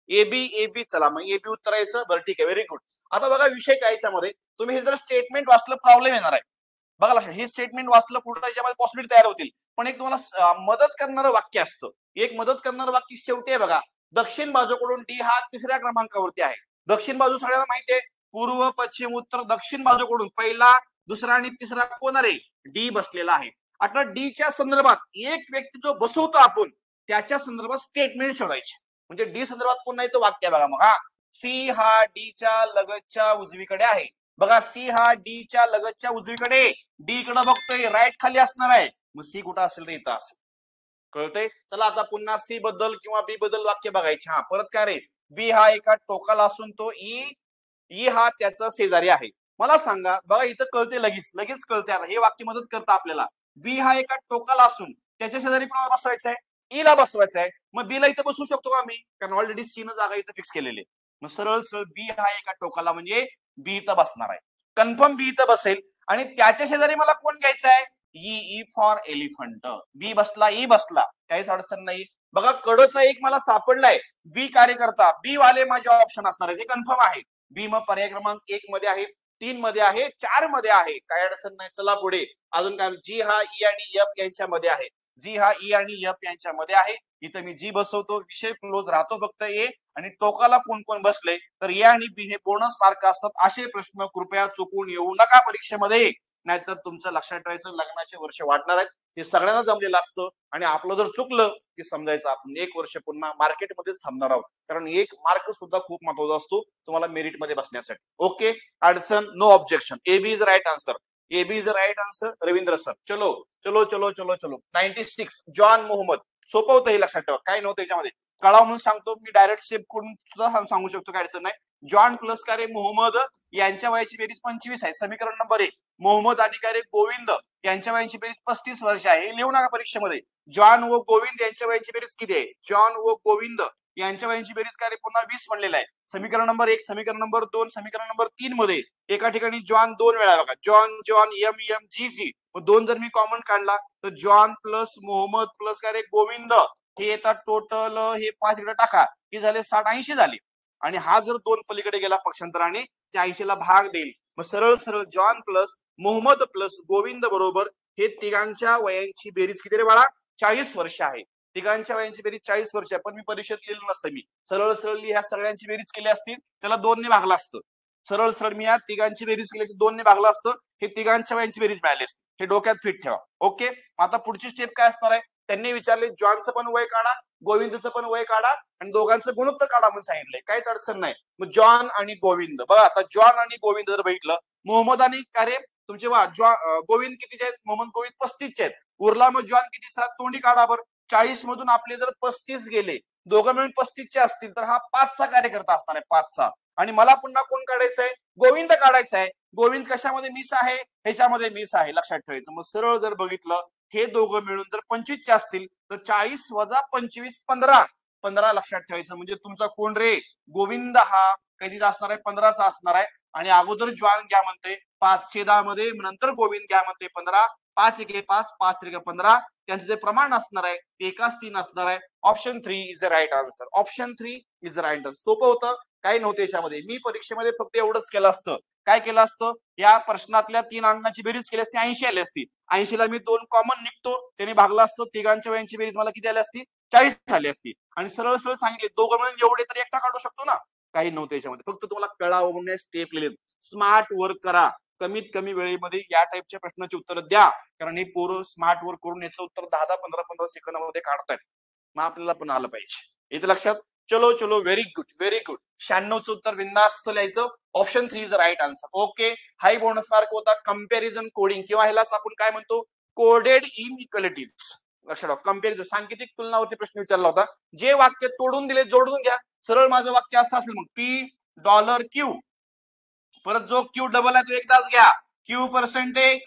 एबी. चला मग एबी उत्तर यायचं. बरं ठीक आहे, व्हेरी गुड. आता बघा विषय काय याच्यामध्ये, तुम्ही हे जर स्टेटमेंट वाचलं प्रॉब्लेम येणार आहे. बघा लक्षात, हे स्टेटमेंट वाचलं पुढे त्याच्यामध्ये पॉसिबिलिटी तयार होतील. पण एक तुम्हाला मदत करणारं वाक्य असतं. एक मदत करणारं वाक्य शेवटी आहे बघा. दक्षिण बाजूकडून डी हा 3ऱ्या क्रमांकावरती आहे. दक्षिण बाजू सगळ्यांना माहिती आहे. पूर्व पश्चिम उत्तर दक्षिण बाजूकडून पहिला, दुसरा आणि तिसरा कोण आहे? डी बसलेला आहे. आता डीच्या संदर्भात एक व्यक्ती जो बसवतो आपण त्याच्या संदर्भात स्टेटमेंट शोधायचे. म्हणजे डी संदर्भात कोण नाही तो वाक्य बघा. मग सी हा डीच्या लगतच्या उजवीकडे आहे. बघा सी हा डीच्या लगतच्या उजवीकडे, डी इकडे बघतोय, राईट खाली असणार आहे. मग सी कुठं असेल तर इथं असेल. कळतंय? चला आता पुन्हा सी बद्दल किंवा बी बद्दल वाक्य बघायचे. परत काय रे? बी हा एका टोकाला असून तो ई हा त्याचा शेजारी आहे. मला सांगा, बघा इथं कळते, लगेच कळते. आता हे वाक्य मदत करतं आपल्याला. बी हा एका टोकाला असून त्याच्या शेजारी कोणाला बसवायचं आहे? ई ला बसवायचं आहे. मग बी ला इथं बसवू शकतो का मी? कारण ऑलरेडी सी न जागा इथं फिक्स केलेली आहे. मग सरळ बी हा एका टोकाला म्हणजे बी इथं बसणार आहे. कन्फर्म बी इथं बसेल. आणि त्याच्या शेजारी मला कोण घ्यायचं आहे? E for elephant. बी बसला, ई बसला, काहीच अडचण नाही. बघा कडचा एक मला सापडलाय. बी कार्यकर्ता, बी वाले माझे ऑप्शन असणार आहे, ते कन्फर्म आहे. बी मग पर्याय क्रमांक 1 मध्ये आहे, 3 मध्ये आहे, 4 मध्ये आहे, काय अडचण नाही. चला पुढे. अजून काय? जी हा ई आणि एफ यांच्यामध्ये आहे. जी हा ई आणि एफ यांच्यामध्ये आहे. इथं मी जी बसवतो. विषय क्लोज राहतो. फक्त ए आणि टोकाला कोण कोण बसले तर ए आणि बी हे बोनस मार्क असतात. असे प्रश्न कृपया चुकून येऊ नका परीक्षेमध्ये. नाहीतर तुमचं लक्षात ठेवायचं लग्नाचे वर्ष वाढणार आहेत. हे सगळ्यांना जमलेलं असतं आणि आपलं जर चुकलं की समजायचं आपण 1 वर्ष पुन्हा मार्केटमध्येच थांबणार आहोत, कारण 1 मार्क सुद्धा खूप महत्वाचा असतो तुम्हाला मेरिटमध्ये बसण्यासाठी. ओके, अडचण no objection. A B is right answer. A B is right answer. Ravindra sir. चलो चलो चलो चलो चलो. 96 जॉन मोहम्मद. सोपं होतं हे लक्षात ठेवा, काय नव्हतं याच्यामध्ये. कळाव म्हणून सांगतो मी, डायरेक्ट शेप करून सुद्धा सांगू शकतो, काय अडचण नाही. जॉन प्लस का रे मोहम्मद यांच्या वयाची बेरीज 25 आहे, समीकरण नंबर 1. मोहम्मद आणि का रे गोविंद यांच्या वयाची बेरीज 35 वर्ष आहे, हे लिहू नका परीक्षेमध्ये. जॉन व गोविंद यांच्या वयाची बेरीज किती आहे? जॉन व गोविंद यांच्या वयाची बेरीज काय रे पुन्हा 20 म्हणलेला आहे. समीकरण नंबर 1, समीकरण नंबर 2, समीकरण नंबर 3 मध्ये एका ठिकाणी जॉन 2 वेळा बघा, John John M M G G. 2 जर मी कॉमन काढला तर जॉन प्लस मोहम्मद प्लस काय रे गोविंद हे येतात टोटल, हे 5 इकडे टाका की झाले 60-80 झाले. आणि हा जर 2 पलीकडे गेला पक्षांतराने त्या 80 ला भाग देईल. मग सरळ सरळ John plus Mohammed plus Govind बरोबर हे तिघांच्या वयांची बेरीज किती रे बाळा? 40 वर्ष आहे. तिघांच्या वयांची बेरीज 40 वर्ष आहे, पण मी परीक्षेत लिहिलं नसतं. मी सरळ सरळ ह्या सगळ्यांची बेरीज केली असतील, त्याला 2 ने भागलं असतं. सरळ सरळ मी या तिघांची बेरीज केली 2 ने भागलं असतं, हे तिघांच्या वयांची बेरीज मिळाली असते. हे डोक्यात फिट ठेवा. ओके, आता पुढची स्टेप काय असणार आहे? त्यांनी विचारले जॉनचं पण वय काढा, गोविंदचं पण वय काढा आणि दोघांचं गुणोत्तर काढा म्हणून सांगितलंय. काहीच अडचण नाही. मग जॉन आणि गोविंद बघा, आता जॉन आणि गोविंद जर बघितलं, मोहम्मद आणि कार्य तुमचे गोविंद कितीचे आहेत? मोहम्मद गोविंद 35चे आहेत. उरला मग जॉन कितीचा? तोंडी काढा बरं. 40 मधून आपले जर 35 गेले, दोघं मिळून 35चे असतील तर हा 5चा कार्यकर्ता असणार आहे, 5चा. आणि मला पुन्हा कोण काढायचं आहे? गोविंद काढायचा आहे. गोविंद कशामध्ये मिस आहे? ह्याच्यामध्ये मिस आहे, लक्षात ठेवायचं. मग सरळ जर बघितलं हे दोघं मिळून जर 25चे असतील तर 40 वजा 25 15. 15 लक्षात ठेवायचं. म्हणजे तुमचा कोण रे? गोविंद हा कधीचा असणार आहे? 15चा असणार आहे. आणि अगोदर जॉन घ्या म्हणते 5/10 मध्ये, नंतर गोविंद घ्या म्हणते 15. 5 1 5, 5 3 15. त्यांचं जे प्रमाण असणार आहे ते 1:3 असणार आहे. Option 3 is the right answer. Option 3 is the right answer. सोपं होतं, काही नव्हतं याच्यामध्ये. मी परीक्षेमध्ये फक्त एवढंच केलं असतं. काय केलं असतं? या प्रश्नातल्या 3 अंकांची बेरीज केली असती, 80 आली असती. 80 ला मी 2 कॉमन निघतो, त्याने भागला असतो. तिघांच्या वयांची बेरीज मला किती आली असती? 40 झाली असती. आणि सरळ सरळ सांगितले दोघं मिळून एवढे तरी एकटा काढू शकतो ना. काही नव्हतं याच्यामध्ये, फक्त तुम्हाला कळावं म्हणून स्टेप लिहिले. स्मार्ट वर्क करा, कमीत कमी वेळेमध्ये या टाईपच्या प्रश्नाची उत्तर द्या, कारण हे पोरं स्मार्ट वर्क करून याचं उत्तर 10-10 15-15 सेकंदामध्ये काढतायत. मग आपल्याला पण आलं पाहिजे. इथे लक्षात. चलो चलो, व्हेरी गुड व्हेरी गुड. 96चं उत्तर बिंदास्त लिहायचं. Option 3 is right answer. Okay, हाय बोनस मार्क होता कंपॅरिझन कोडिंग, किंवा ह्यालाच आपण काय म्हणतो? Coded inequalities. लक्षात ठेवा, कंपॅरिझन सांकेतिक तुलनावरती प्रश्न विचारला होता. जे वाक्य तोडून दिले जोडून घ्या. सरळ माझं वाक्य असं असेल मग, $P परत जो क्यू डबल आहे तो एकदाच घ्या. Q%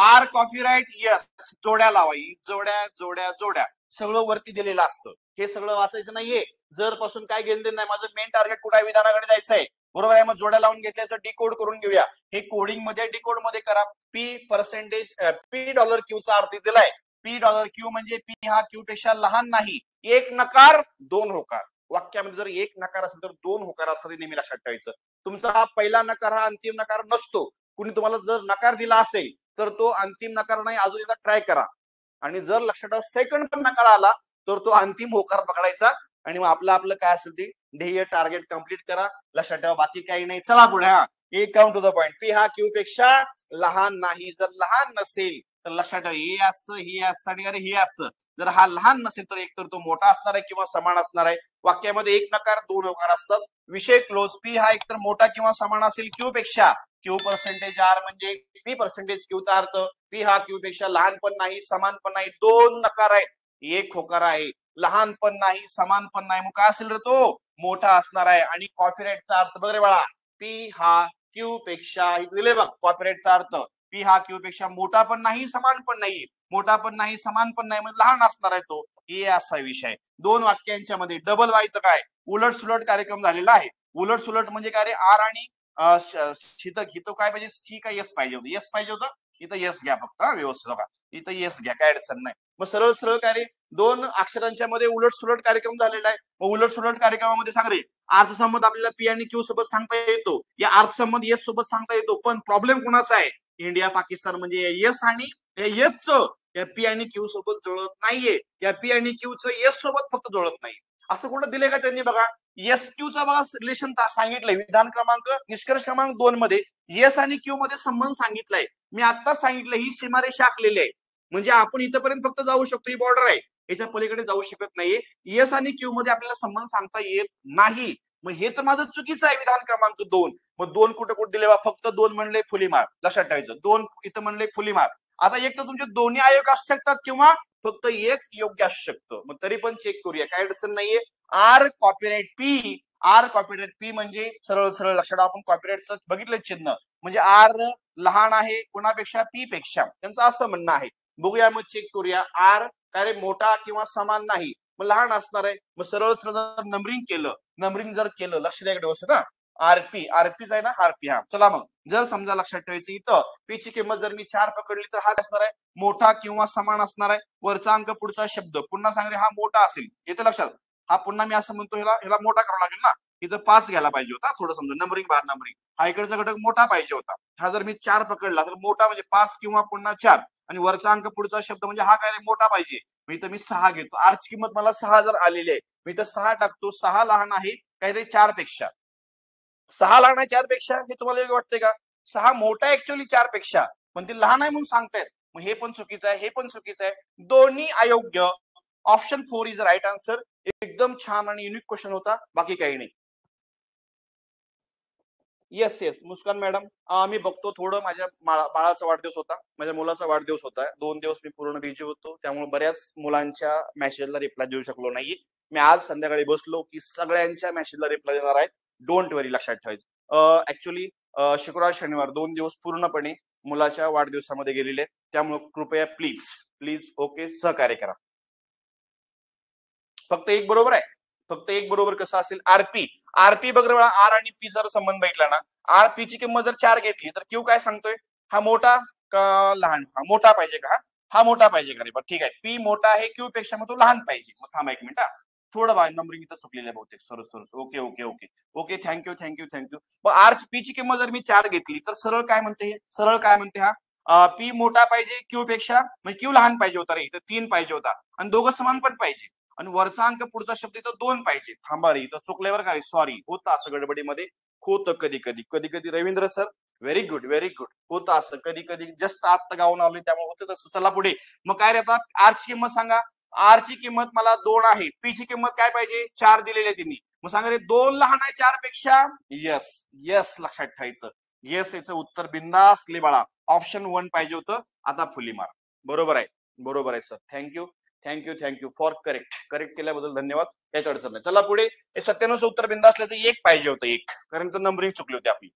R copyright yes. जोड्या लावा, जोड्या जोड्या जोड्या सगळं वरती दिलेलं असतं. हे सगळं वाचायचं नाहीये. जर पासून काय घेणं नाही. माझं मेन टार्गेट कुठे आहे? विधानाकडे जायचंय, बरोबर आहे. मग जोड्या लावून घेतल्याचं डिकोड करून घेऊया. हे कोडिंग मध्ये डिकोड मध्ये करा. $P अर्थ दिलाय. $Q म्हणजे P हा Q पेक्षा लहान नाही. एक नकार 2 होकार. वाक्यामध्ये जर एक नकार असेल तर 2 होकार असतात, नेहमी लक्षात ठेवायचं. तुमचा हा पहिला नकार हा अंतिम नकार नसतो. कुणी तुम्हाला जर नकार दिला असेल तर तो अंतिम नकार नाही, अजून एकदा ट्राय करा. आणि जर लक्षात ठेवा सेकंड पण नकार आला तर तो अंतिम होकार पकडायचा आणि मग आपलं काय असेल ते ध्येय टार्गेट कम्प्लीट करा. लक्षात ठेवा, बाकी काही नाही. चला पुढे. हा एक count to the point. P हा Q पेक्षा लहान नाही. जर लहान नसेल तर लक्षात ठेवा हे असं, हे असं आणि अरे हे असं. जर हा लहान नसेल तर एकतर तो मोठा असणार आहे किंवा समान असणार आहे. वाक्यामध्ये एक नकार 2 होकार असतात. विषय क्लोज. P हा एकतर मोठा किंवा समान असेल Q पेक्षा. Q%R म्हणजे P%Q चा अर्थ P हा Q पेक्षा लहान पण नाही समान पण नाही. 2 नकार आहेत, एक होकार आहे. लहान पण नाही समान पण नाही, मग काय असेल रे? तो मोठा असणार आहे. आणि कॉपीराइटचा अर्थ बघ रे बाळा, P हा Q पेक्षा दिले बघ. कॉपीराइटचा अर्थ P हा Q पेक्षा मोठा पण नाही समान पण नाही. मोठा पण नाही समान पण नाही, म्हणजे लहान असणार आहे तो. हे असा विषय. 2 वाक्यांच्या मध्ये डबल व्हायचं काय? उलट सुलट कार्यक्रम झालेला आहे. उलट सुलट म्हणजे काय रे? आर आणि हिथं काय पाहिजे? सी का यस पाहिजे होतं? यस पाहिजे होतं. इथं यस घ्या फक्त, व्यवस्थित बघा. इथं यस घ्या, काय अडचण नाही. मग सरळ सरळ काय रे? 2 अक्षरांच्या मध्ये उलट सुलट कार्यक्रम झालेला आहे. मग उलट सुलट कार्यक्रमामध्ये सांग रे, अर्थसंबंध आपल्याला P आणि Q सोबत सांगता येतो, या अर्थसंबंध यस सोबत सांगता येतो. पण प्रॉब्लेम कोणाचा आहे? इंडिया पाकिस्तान म्हणजे यस आणि यसचं या P आणि Q सोबत जुळत नाहीये. या P आणि Q चं यस सोबत फक्त जुळत नाही. असं कुठं दिले का त्यांनी? बघा, एस क्यू चा बघा रिलेशन सांगितलंय. विधान क्रमांक निष्कर्ष क्रमांक 2 मध्ये एस आणि क्यू मध्ये संबंध सांगितलाय. मी आत्ताच सांगितलं ही सीमारेषा आखलेली आहे, म्हणजे आपण इथपर्यंत फक्त जाऊ शकतो, ही बॉर्डर आहे, याच्या पलीकडे जाऊ शकत नाहीये. एस आणि क्यू मध्ये आपल्याला संबंध सांगता येत नाही. मग हे तर माझं चुकीचं आहे. विधान क्रमांक 2. मग 2 कुठे कुठे दिले बा, फक्त 2 म्हणले फुली मार, लक्षात ठेवायचं. 2 इथं म्हणले फुली मार. आता एक तर तुमचे दोन्ही आयोग असू शकतात किंवा फक्त एक योग्य असू शकतं. मग तरी पण चेक करूया, काय अडचण नाहीये. R copyright P, R copyright P म्हणजे सरळ सरळ लक्षात, आपण कॉपीराइटचं बघितलं चिन्ह, म्हणजे आर लहान आहे कोणापेक्षा, पी पेक्षा, त्यांचं असं म्हणणं आहे. बघूया मग चेक करूया. आर काय रे, मोठा किंवा समान नाही, मग लहान असणार आहे. मग सरळ सरळ नंबरिंग केलं, नंबरिंग जर केलं, लक्ष द्या व्यवस्थित ना, आरपी आरपीच आहे ना, आरपी. हा चला मग जर समजा लक्षात ठेवायचं, इथं पी ची किंमत जर मी 4 पकडली तर हा असणार आहे मोठा किंवा समान असणार आहे. वरचा अंक पुढचा शब्द पुन्हा सांगणे, हा मोठा असेल. येते लक्षात. हा पुन्हा मी असं म्हणतो, ह्याला मोठा करावा लागेल ना, इथं 5 घ्यायला पाहिजे होता. थोडं समजा नंबरिंग बार नंबरिंग, हा इकडचा घटक मोठा पाहिजे होता. हा जर मी 4 पकडला तर मोठा म्हणजे 5 किंवा पुन्हा 4, आणि वरचा अंक पुढचा शब्द म्हणजे हा काय रे, मोठा पाहिजे. मी इथं मी 6 घेतो. आरची किंमत मला 6 जर आलेली आहे, मी इथं 6 टाकतो. 6 लहान आहे काहीतरी 4 पेक्षा. 6 लहान आहे 4 पेक्षा, हे तुम्हाला योग्य वाटतंय का? 6 मोठा आहे ऍक्च्युअली 4 पेक्षा, पण ते लहान आहे म्हणून सांगतायत. मग हे पण चुकीचं आहे, हे पण चुकीचं आहे, दोन्ही अयोग्य. Option 4 is right answer. एकदम छान आणि युनिक क्वेश्चन होता, बाकी काही नाही. येस येस मुस्कान मॅडम, मी बघतो. थोडं माझ्या बाळाचा वाढदिवस होता, माझ्या मुलाचा वाढदिवस होता. 2 दिवस मी पूर्ण बिझी होतो, त्यामुळे बऱ्याच मुलांच्या मेसेजला रिप्लाय देऊ शकलो नाही. मी आज संध्याकाळी बसलो की सगळ्यांच्या मेसेजला रिप्लाय देणार आहे. डोंट वरी, लक्षात ठेवायचं. ऍक्च्युली शुक्रवार शनिवार 2 दिवस पूर्णपणे मुलाच्या वाढदिवसामध्ये गेलेले, त्यामुळे कृपया प्लीज प्लीज ओके सहकार्य करा. फक्त एक बरोबर आहे, फक्त एक बरोबर. कसं असेल, आरपी आरपी बघ, आर आणि पी जर संबंध भेटला ना, आर पी ची किंमत जर 4 घेतली तर क्यू काय सांगतोय, हा मोठा का लहान, हा मोठा पाहिजे का, हा मोठा पाहिजे का रे. बरं ठीक आहे, पी मोठा आहे क्यू पेक्षा, मग तो लहान पाहिजे. मग थांबा एक मिनिट, थोडं बा नंबरिंग इथं चुकलेलं आहे बहुतेक. सरस सरस, okay okay okay okay, thank you thank you thank you. मग आर पी ची किंमत जर मी 4 घेतली तर सरळ काय म्हणते, सरळ काय म्हणते, हा पी मोठा पाहिजे क्यू पेक्षा, म्हणजे क्यू लहान पाहिजे होता रे, इथं 3 पाहिजे होता, आणि दोघं समान पण पाहिजे, आणि वरचा अंक पुढचा शब्द इथं 2 पाहिजे. थांबा रे, इथं चुकल्यावर काय, सॉरी, होतं असं गडबडीमध्ये, होतं कधी कधी कधी कधी. Ravindra sir very good very good, होतं असं कधी कधी, जस्ट आत्ता गावून आलोय त्यामुळे होतं तसं. चला पुढे. मग काय रे, आर ची किंमत सांगा. आर ची किंमत मला 2 आहे, पी ची किंमत काय पाहिजे, 4 दिलेली आहे तिने. मग सांगा रे, 2 लहान आहे 4 पेक्षा. येस येस, लक्षात ठेवायचं. येस, याचं उत्तर बिंदास बाळा, ऑप्शन 1 पाहिजे होतं. आता फुली मार. बरोबर आहे, बरोबर आहे sir. Thank you thank you thank you for correct केल्याबद्दल धन्यवाद. याच अडचण नाही. चला पुढे. हे 97 उत्तर बिंदा असलं तर 1 पाहिजे होतं, 1, कारण तर नंबरिंग चुकली होती आपली.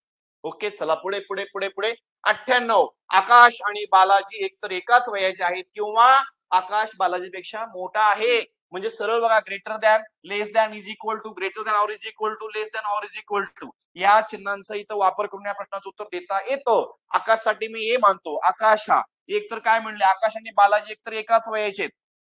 ओके चला पुढे पुढे पुढे पुढे. 98, आकाश आणि बालाजी एकतर एकाच वयाचे आहेत किंवा आकाश बालाजीपेक्षा मोठा आहे. म्हणजे सरळ बघा, greater than, less than, is equal to, greater than or is equal to, less than or is equal to, या चिन्हांचा इथं वापर करून या प्रश्नाचं उत्तर देता येतं. आकाशसाठी मी ए मानतो. आकाश हा एक तर काय म्हणले, आकाश आणि बालाजी एकतर एकाच वयाचे आहेत,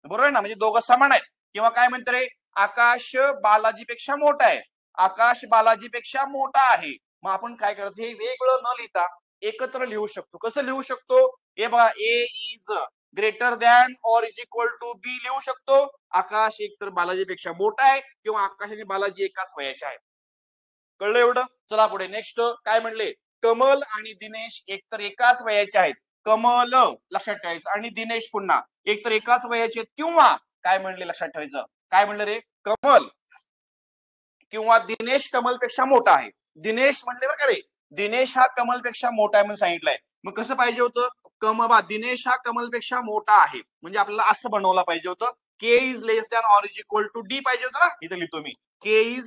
बरोबर आहे ना, म्हणजे दोघं समान आहेत. किंवा काय म्हणते रे, आकाश बालाजीपेक्षा मोठा आहे, आकाश बालाजीपेक्षा मोठा आहे. मग आपण काय करायचं, हे वेगळं न लिहिता एकत्र लिहू शकतो. कसं लिहू शकतो, हे बघा, a is greater than or is equal to b लिहू शकतो. आकाश एकतर बालाजीपेक्षा मोठा आहे किंवा आकाश आणि बालाजी एकाच वयाचे आहे. कळलं एवढं. चला पुढे. नेक्स्ट काय म्हणले, कमल आणि दिनेश एकतर एकाच वयाचे आहेत. कमल लक्षात ठेवायचं, आणि दिनेश पुन्हा एकतर एकाच वयाचे आहेत किंवा काय म्हणले, लक्षात ठेवायचं. काय म्हणलं रे, कमल किंवा दिनेश कमलपेक्षा मोठा आहे. दिनेश म्हणले बरं का रे, दिनेश हा कमलपेक्षा मोठा आहे म्हणून सांगितलंय. मग कसं पाहिजे होतं, दिनेश हा कमलपेक्षा मोठा आहे, म्हणजे आपल्याला असं बनवलं पाहिजे होतं, k is less than or is equal to d पाहिजे होतं ना. इथं लिहितो मी, k is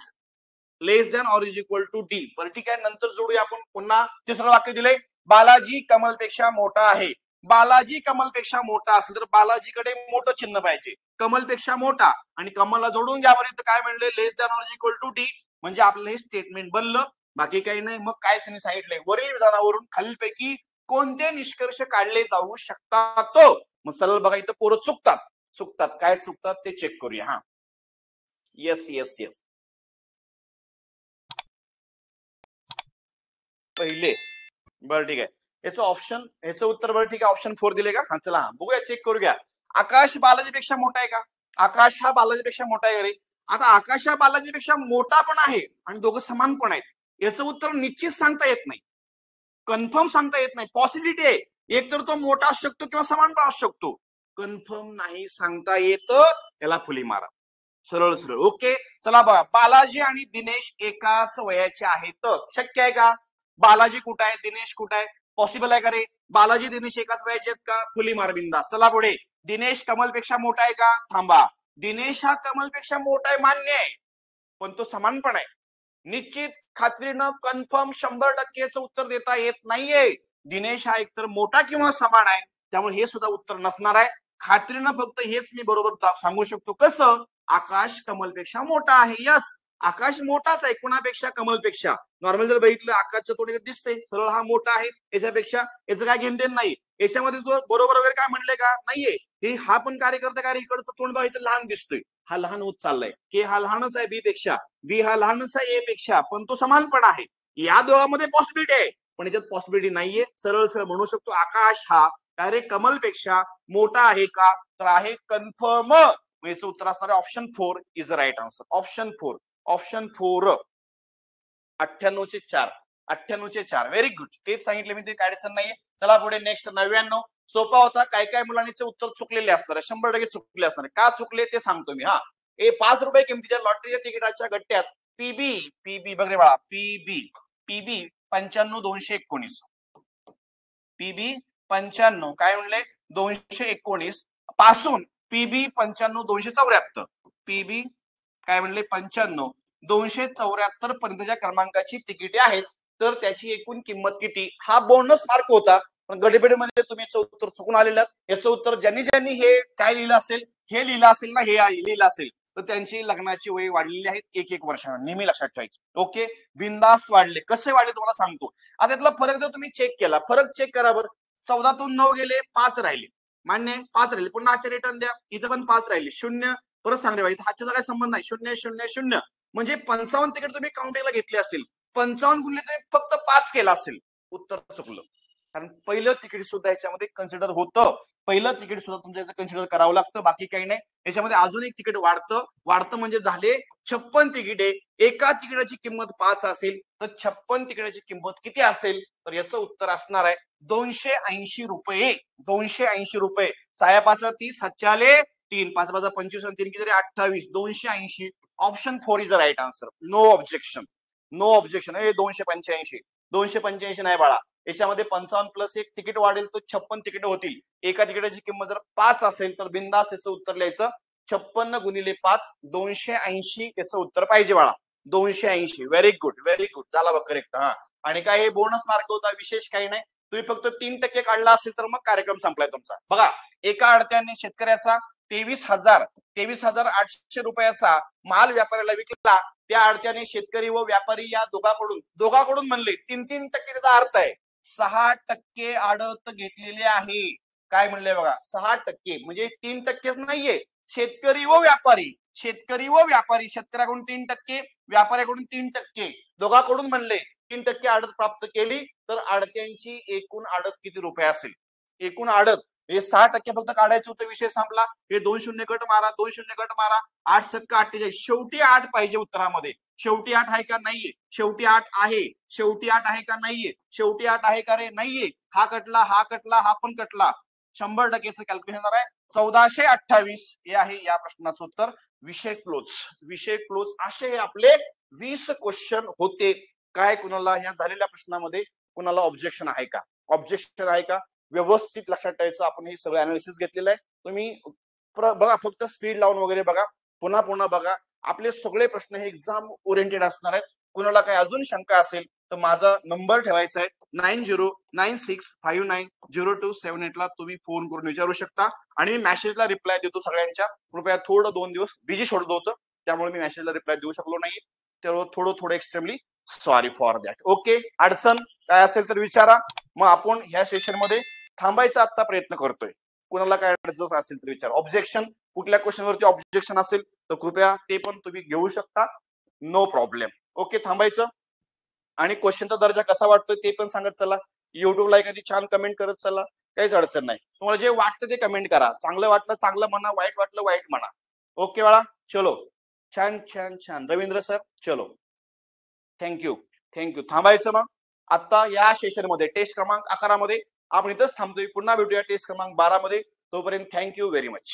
less than or is equal to d. बरं ठीक आहे, नंतर जोडूया आपण. पुन्हा तिसरं वाक्य दिलंय, बालाजी कमलपेक्षा मोठा आहे. बालाजी कमलपेक्षा मोठा असेल तर बालाजीकडे मोठं चिन्ह पाहिजे, कमलपेक्षा मोठा, आणि कमलला जोडून घ्या. बरं काय म्हणले, less than or is equal to d, म्हणजे आपलं हे स्टेटमेंट बनलं, बाकी काही नाही. मग काय त्यांनी सांगितलंय, वरील विधानावरून खालीलपैकी कोणते निष्कर्ष काढले जाऊ शकतात. मग सरळ बघा, इथं पोरं चुकतात. चुकतात काय चुकतात ते चेक करूया. हा येस येस येस, पहिले. बरं ठीक आहे, याचं ऑप्शन, याचं उत्तर बरं ठीक आहे, ऑप्शन 4 दिले का. हा चला बघूया, चेक करूया. आकाश बालाजीपेक्षा मोठा आहे का, आकाश हा बालाजीपेक्षा मोठा आहे का रे. आता आकाश हा बालाजीपेक्षा मोठा पण आहे आणि दोघं समान पण आहेत. याचं उत्तर निश्चित सांगता येत नाही, कन्फर्म सांगता येत नाही, पॉसिबिलिटी आहे. एक तर तो मोठा असू शकतो किंवा समान पण असू शकतो. कन्फर्म नाही सांगता येत, त्याला फुली मारा. सरळ सरळ. ओके, चला बघा, बालाजी आणि दिनेश एकाच वयाचे आहेत. शक्य आहे का? बालाजी कुठं आहे, दिनेश कुठं आहे? पॉसिबल आहे का रे? बालाजी दिनेश एकाच वयाचे आहेत का? फुली मार बिंदास. चला पुढे. दिनेश कमलपेक्षा मोठा आहे का? थांबा. दिनेश हा कमलपेक्षा मोठा आहे मान्य आहे, पण तो समान पण आहे. निश्चित खात्रीनं कन्फर्म 100%चं उत्तर देता येत नाहीये. दिनेश हा एकतर मोठा किंवा समान आहे, त्यामुळे हे सुद्धा उत्तर नसणार आहे. खात्रीनं फक्त हेच मी बरोबर सांगू शकतो. कसं? आकाश कमलपेक्षा मोठा आहे. यस, आकाश मोठाच आहे कोणापेक्षा? कमलपेक्षा. नॉर्मल जर बघितलं आकाशचं तोंड दिसते सरळ, हा मोठा आहे याच्यापेक्षा, याचं काय घेणदेण नाही. याच्यामध्ये तो बरोबर वगैरे काय म्हणले का? नाहीये. हे हा पण कार्य करता का? इकडचं तोंड बघितलं लहान दिसतोय, हा लहान होत चाललाय. के हा लहानच आहे बी पेक्षा, बी हा लहानच आहे ए पेक्षा, पण तो समान पण आहे. या दोघांमध्ये पॉसिबिलिटी आहे, पण याच्यात पॉसिबिलिटी नाहीये. सरळ सरळ म्हणू शकतो आकाश हा डायरेक्ट कमलपेक्षा मोठा आहे का? तर आहे कन्फर्म. याचं उत्तर असणार आहे option 4 is right answer. Option 4. Option 4. 98चे 4. 98चे 4. Very good. तेच सांगितले मी, ते काय अडचण नाहीये. चला पुढे नेक्स्ट 99. सोपा होता. काय काय मुलांचे उत्तर चुकलेले असणार आहे, 100% चुकले असणार आहे. का चुकले ते सांगतो मी. हा, 5 रुपये किमतीच्या लॉटरीच्या तिकिटाच्या गट्ट्यात पीबी पीबी बघ रे बाळा, पीबी पीबी 95,219. पीबी 95 काय म्हणले 219 पासून पीबी 95,274. पीबी काय म्हणले 95,274 पर्यंतच्या क्रमांकाची तिकिटे आहेत. तर त्याची एकूण किंमत किती? हा बोनस मार्क होता, पण गडबडीमध्ये तुम्ही याचं उत्तर चुकून आलेलं. याचं उत्तर ज्यांनी ज्यांनी हे काय लिहिलं असेल, हे लिहिलं असेल ना, हे लिहिलं असेल, तर त्यांची लग्नाची वय वाढलेली आहेत 1-1 वर्षानं. नेहमी लक्षात ठेवायचं. ओके, बिंदास वाढले. कसे वाढले तुम्हाला सांगतो. आता त्यातला फरक जर तुम्ही चेक केला, फरक चेक करा बरं. 14तून 9 गेले, 5 राहिले. मान्य, 5 राहिले. पुन्हा आजचे रिटर्न द्या, इथं पण 5 राहिले. 0 परत सांग रे बाई, हातच्याचा काही संबंध नाही. 0 0 0 म्हणजे 55 तिकीट तुम्ही काउंटिंगला घेतले असतील. 55 गुणले तुम्ही फक्त 5 केला असेल. उत्तर चुकलं, कारण पहिलं तिकीट सुद्धा याच्यामध्ये कन्सिडर होतं. पहिलं तिकीट सुद्धा तुमच्या कन्सिडर करावं लागतं, बाकी काही नाही. याच्यामध्ये अजून एक तिकीट वाढतं म्हणजे झाले 56 तिकिटे. एका तिकिटाची किंमत 5 असेल तर 56 तिकिटाची किंमत किती असेल? तर याचं उत्तर असणार आहे 280 रुपये. 280 रुपये. 6 30, 7 आले 3, 5 25 आणि 3 किती 28. 280. Option 4 is the right answer. No objection. No objection. 285. 285 नाही बाळा, याच्यामध्ये 55 प्लस 1 तिकीट वाढेल तर 56 तिकीट होतील. एका तिकिटाची किंमत जर 5 असेल तर बिंदास याचं उत्तर लिहायचं 56 गुणिले 5, 280 याचं उत्तर पाहिजे बाळा. 280. Very good, very good. झाला बघ करेक्ट. हा, आणि काय हे बोनस मार्क होता, विशेष काही नाही. तुम्ही फक्त 3% काढला असेल तर मग कार्यक्रम संपलाय तुमचा. बघा, एका अडत्याने शेतकऱ्याचा 23,800 रुपयाचा माल व्यापाऱ्याला विकला. त्या अडत्याने शेतकरी व व्यापारी या दोघांकडून म्हणले 3-3% त्याचा अर्थ आहे 6% आडत घेतलेले आहे. काय म्हणले बघा, 6% म्हणजे 3%च नाहीये. शेतकरी व व्यापारी, शेतकऱ्याकडून 3%, व्यापाऱ्याकडून 3%, दोघांकडून म्हणले 3% आडत प्राप्त केली. तर आडत्यांची एकूण आडत किती रुपये असेल? एकूण आडत हे 6% फक्त काढायचं होतं, विषय संपला. हे 2 शून्य गट मारा, 2 शून्य गट मारा. 8 सक्का 48. शेवटी 8 पाहिजे उत्तरामध्ये. शेवटी 8 आहे का? नाहीये. शेवटी 8 आहे. शेवटी 8 आहे का? नाहीये. शेवटी 8 आहे का रे? नाहीये. हा कटला, हा कटला, हा पण कटला. 100%चं कॅल्क्युलेशन आहे 1428. हे आहे या प्रश्नाचं उत्तर. विषय क्लोज. विषय क्लोज. असे आपले 20 क्वेश्चन होते. काय कुणाला ह्या झालेल्या प्रश्नामध्ये कुणाला ऑब्जेक्शन आहे का? ऑब्जेक्शन आहे का? व्यवस्थित लक्षात ठेवायचं. आपण हे सगळं अनालिसिस घेतलेलं आहे. तुम्ही बघा, फक्त स्पीड लावून वगैरे बघा, पुन्हा पुन्हा बघा. आपले सगळे प्रश्न हे एक्झाम ओरिएंटेड असणार आहेत. कुणाला काही अजून शंका असेल तर माझा नंबर ठेवायचा आहे 9096590278 ला तुम्ही फोन करून विचारू शकता. आणि मी मेसेजला रिप्लाय देतो सगळ्यांच्या. कृपया थोडं 2 दिवस बिझी सोडलं होतं, त्यामुळे मी मेसेजला रिप्लाय देऊ शकलो नाही. त्यामुळे थोडं extremely sorry for that. Okay, अडचण काय असेल तर विचारा. मग आपण ह्या सेशन मध्ये थांबायचा आता प्रयत्न करतोय. कुणाला काय अडचण असेल तर विचारा. ऑब्जेक्शन, कुठल्या क्वेश्चनवरती ऑब्जेक्शन असेल तर कृपया ते पण तुम्ही घेऊ शकता. No problem. ओके, थांबायचं. आणि क्वेश्चनचा दर्जा कसा वाटतोय ते पण सांगत चला. युट्यूबला एखादी छान कमेंट करत चला, काहीच अडचण नाही. तुम्हाला जे वाटतं ते कमेंट करा. चांगलं वाटलं चांगलं म्हणा, वाईट वाटलं वाईट म्हणा. ओके बाळा, चलो. छान छान छान. रवींद्र सर, चलो. थँक्यू. थांबायचं मग. आता या सेशन मध्ये टेस्ट क्रमांक 11 मध्ये आपण इथंच थांबतोय. पुन्हा भेटूया टेस्ट क्रमांक 12 मध्ये. तोपर्यंत थँक्यू व्हेरी मच.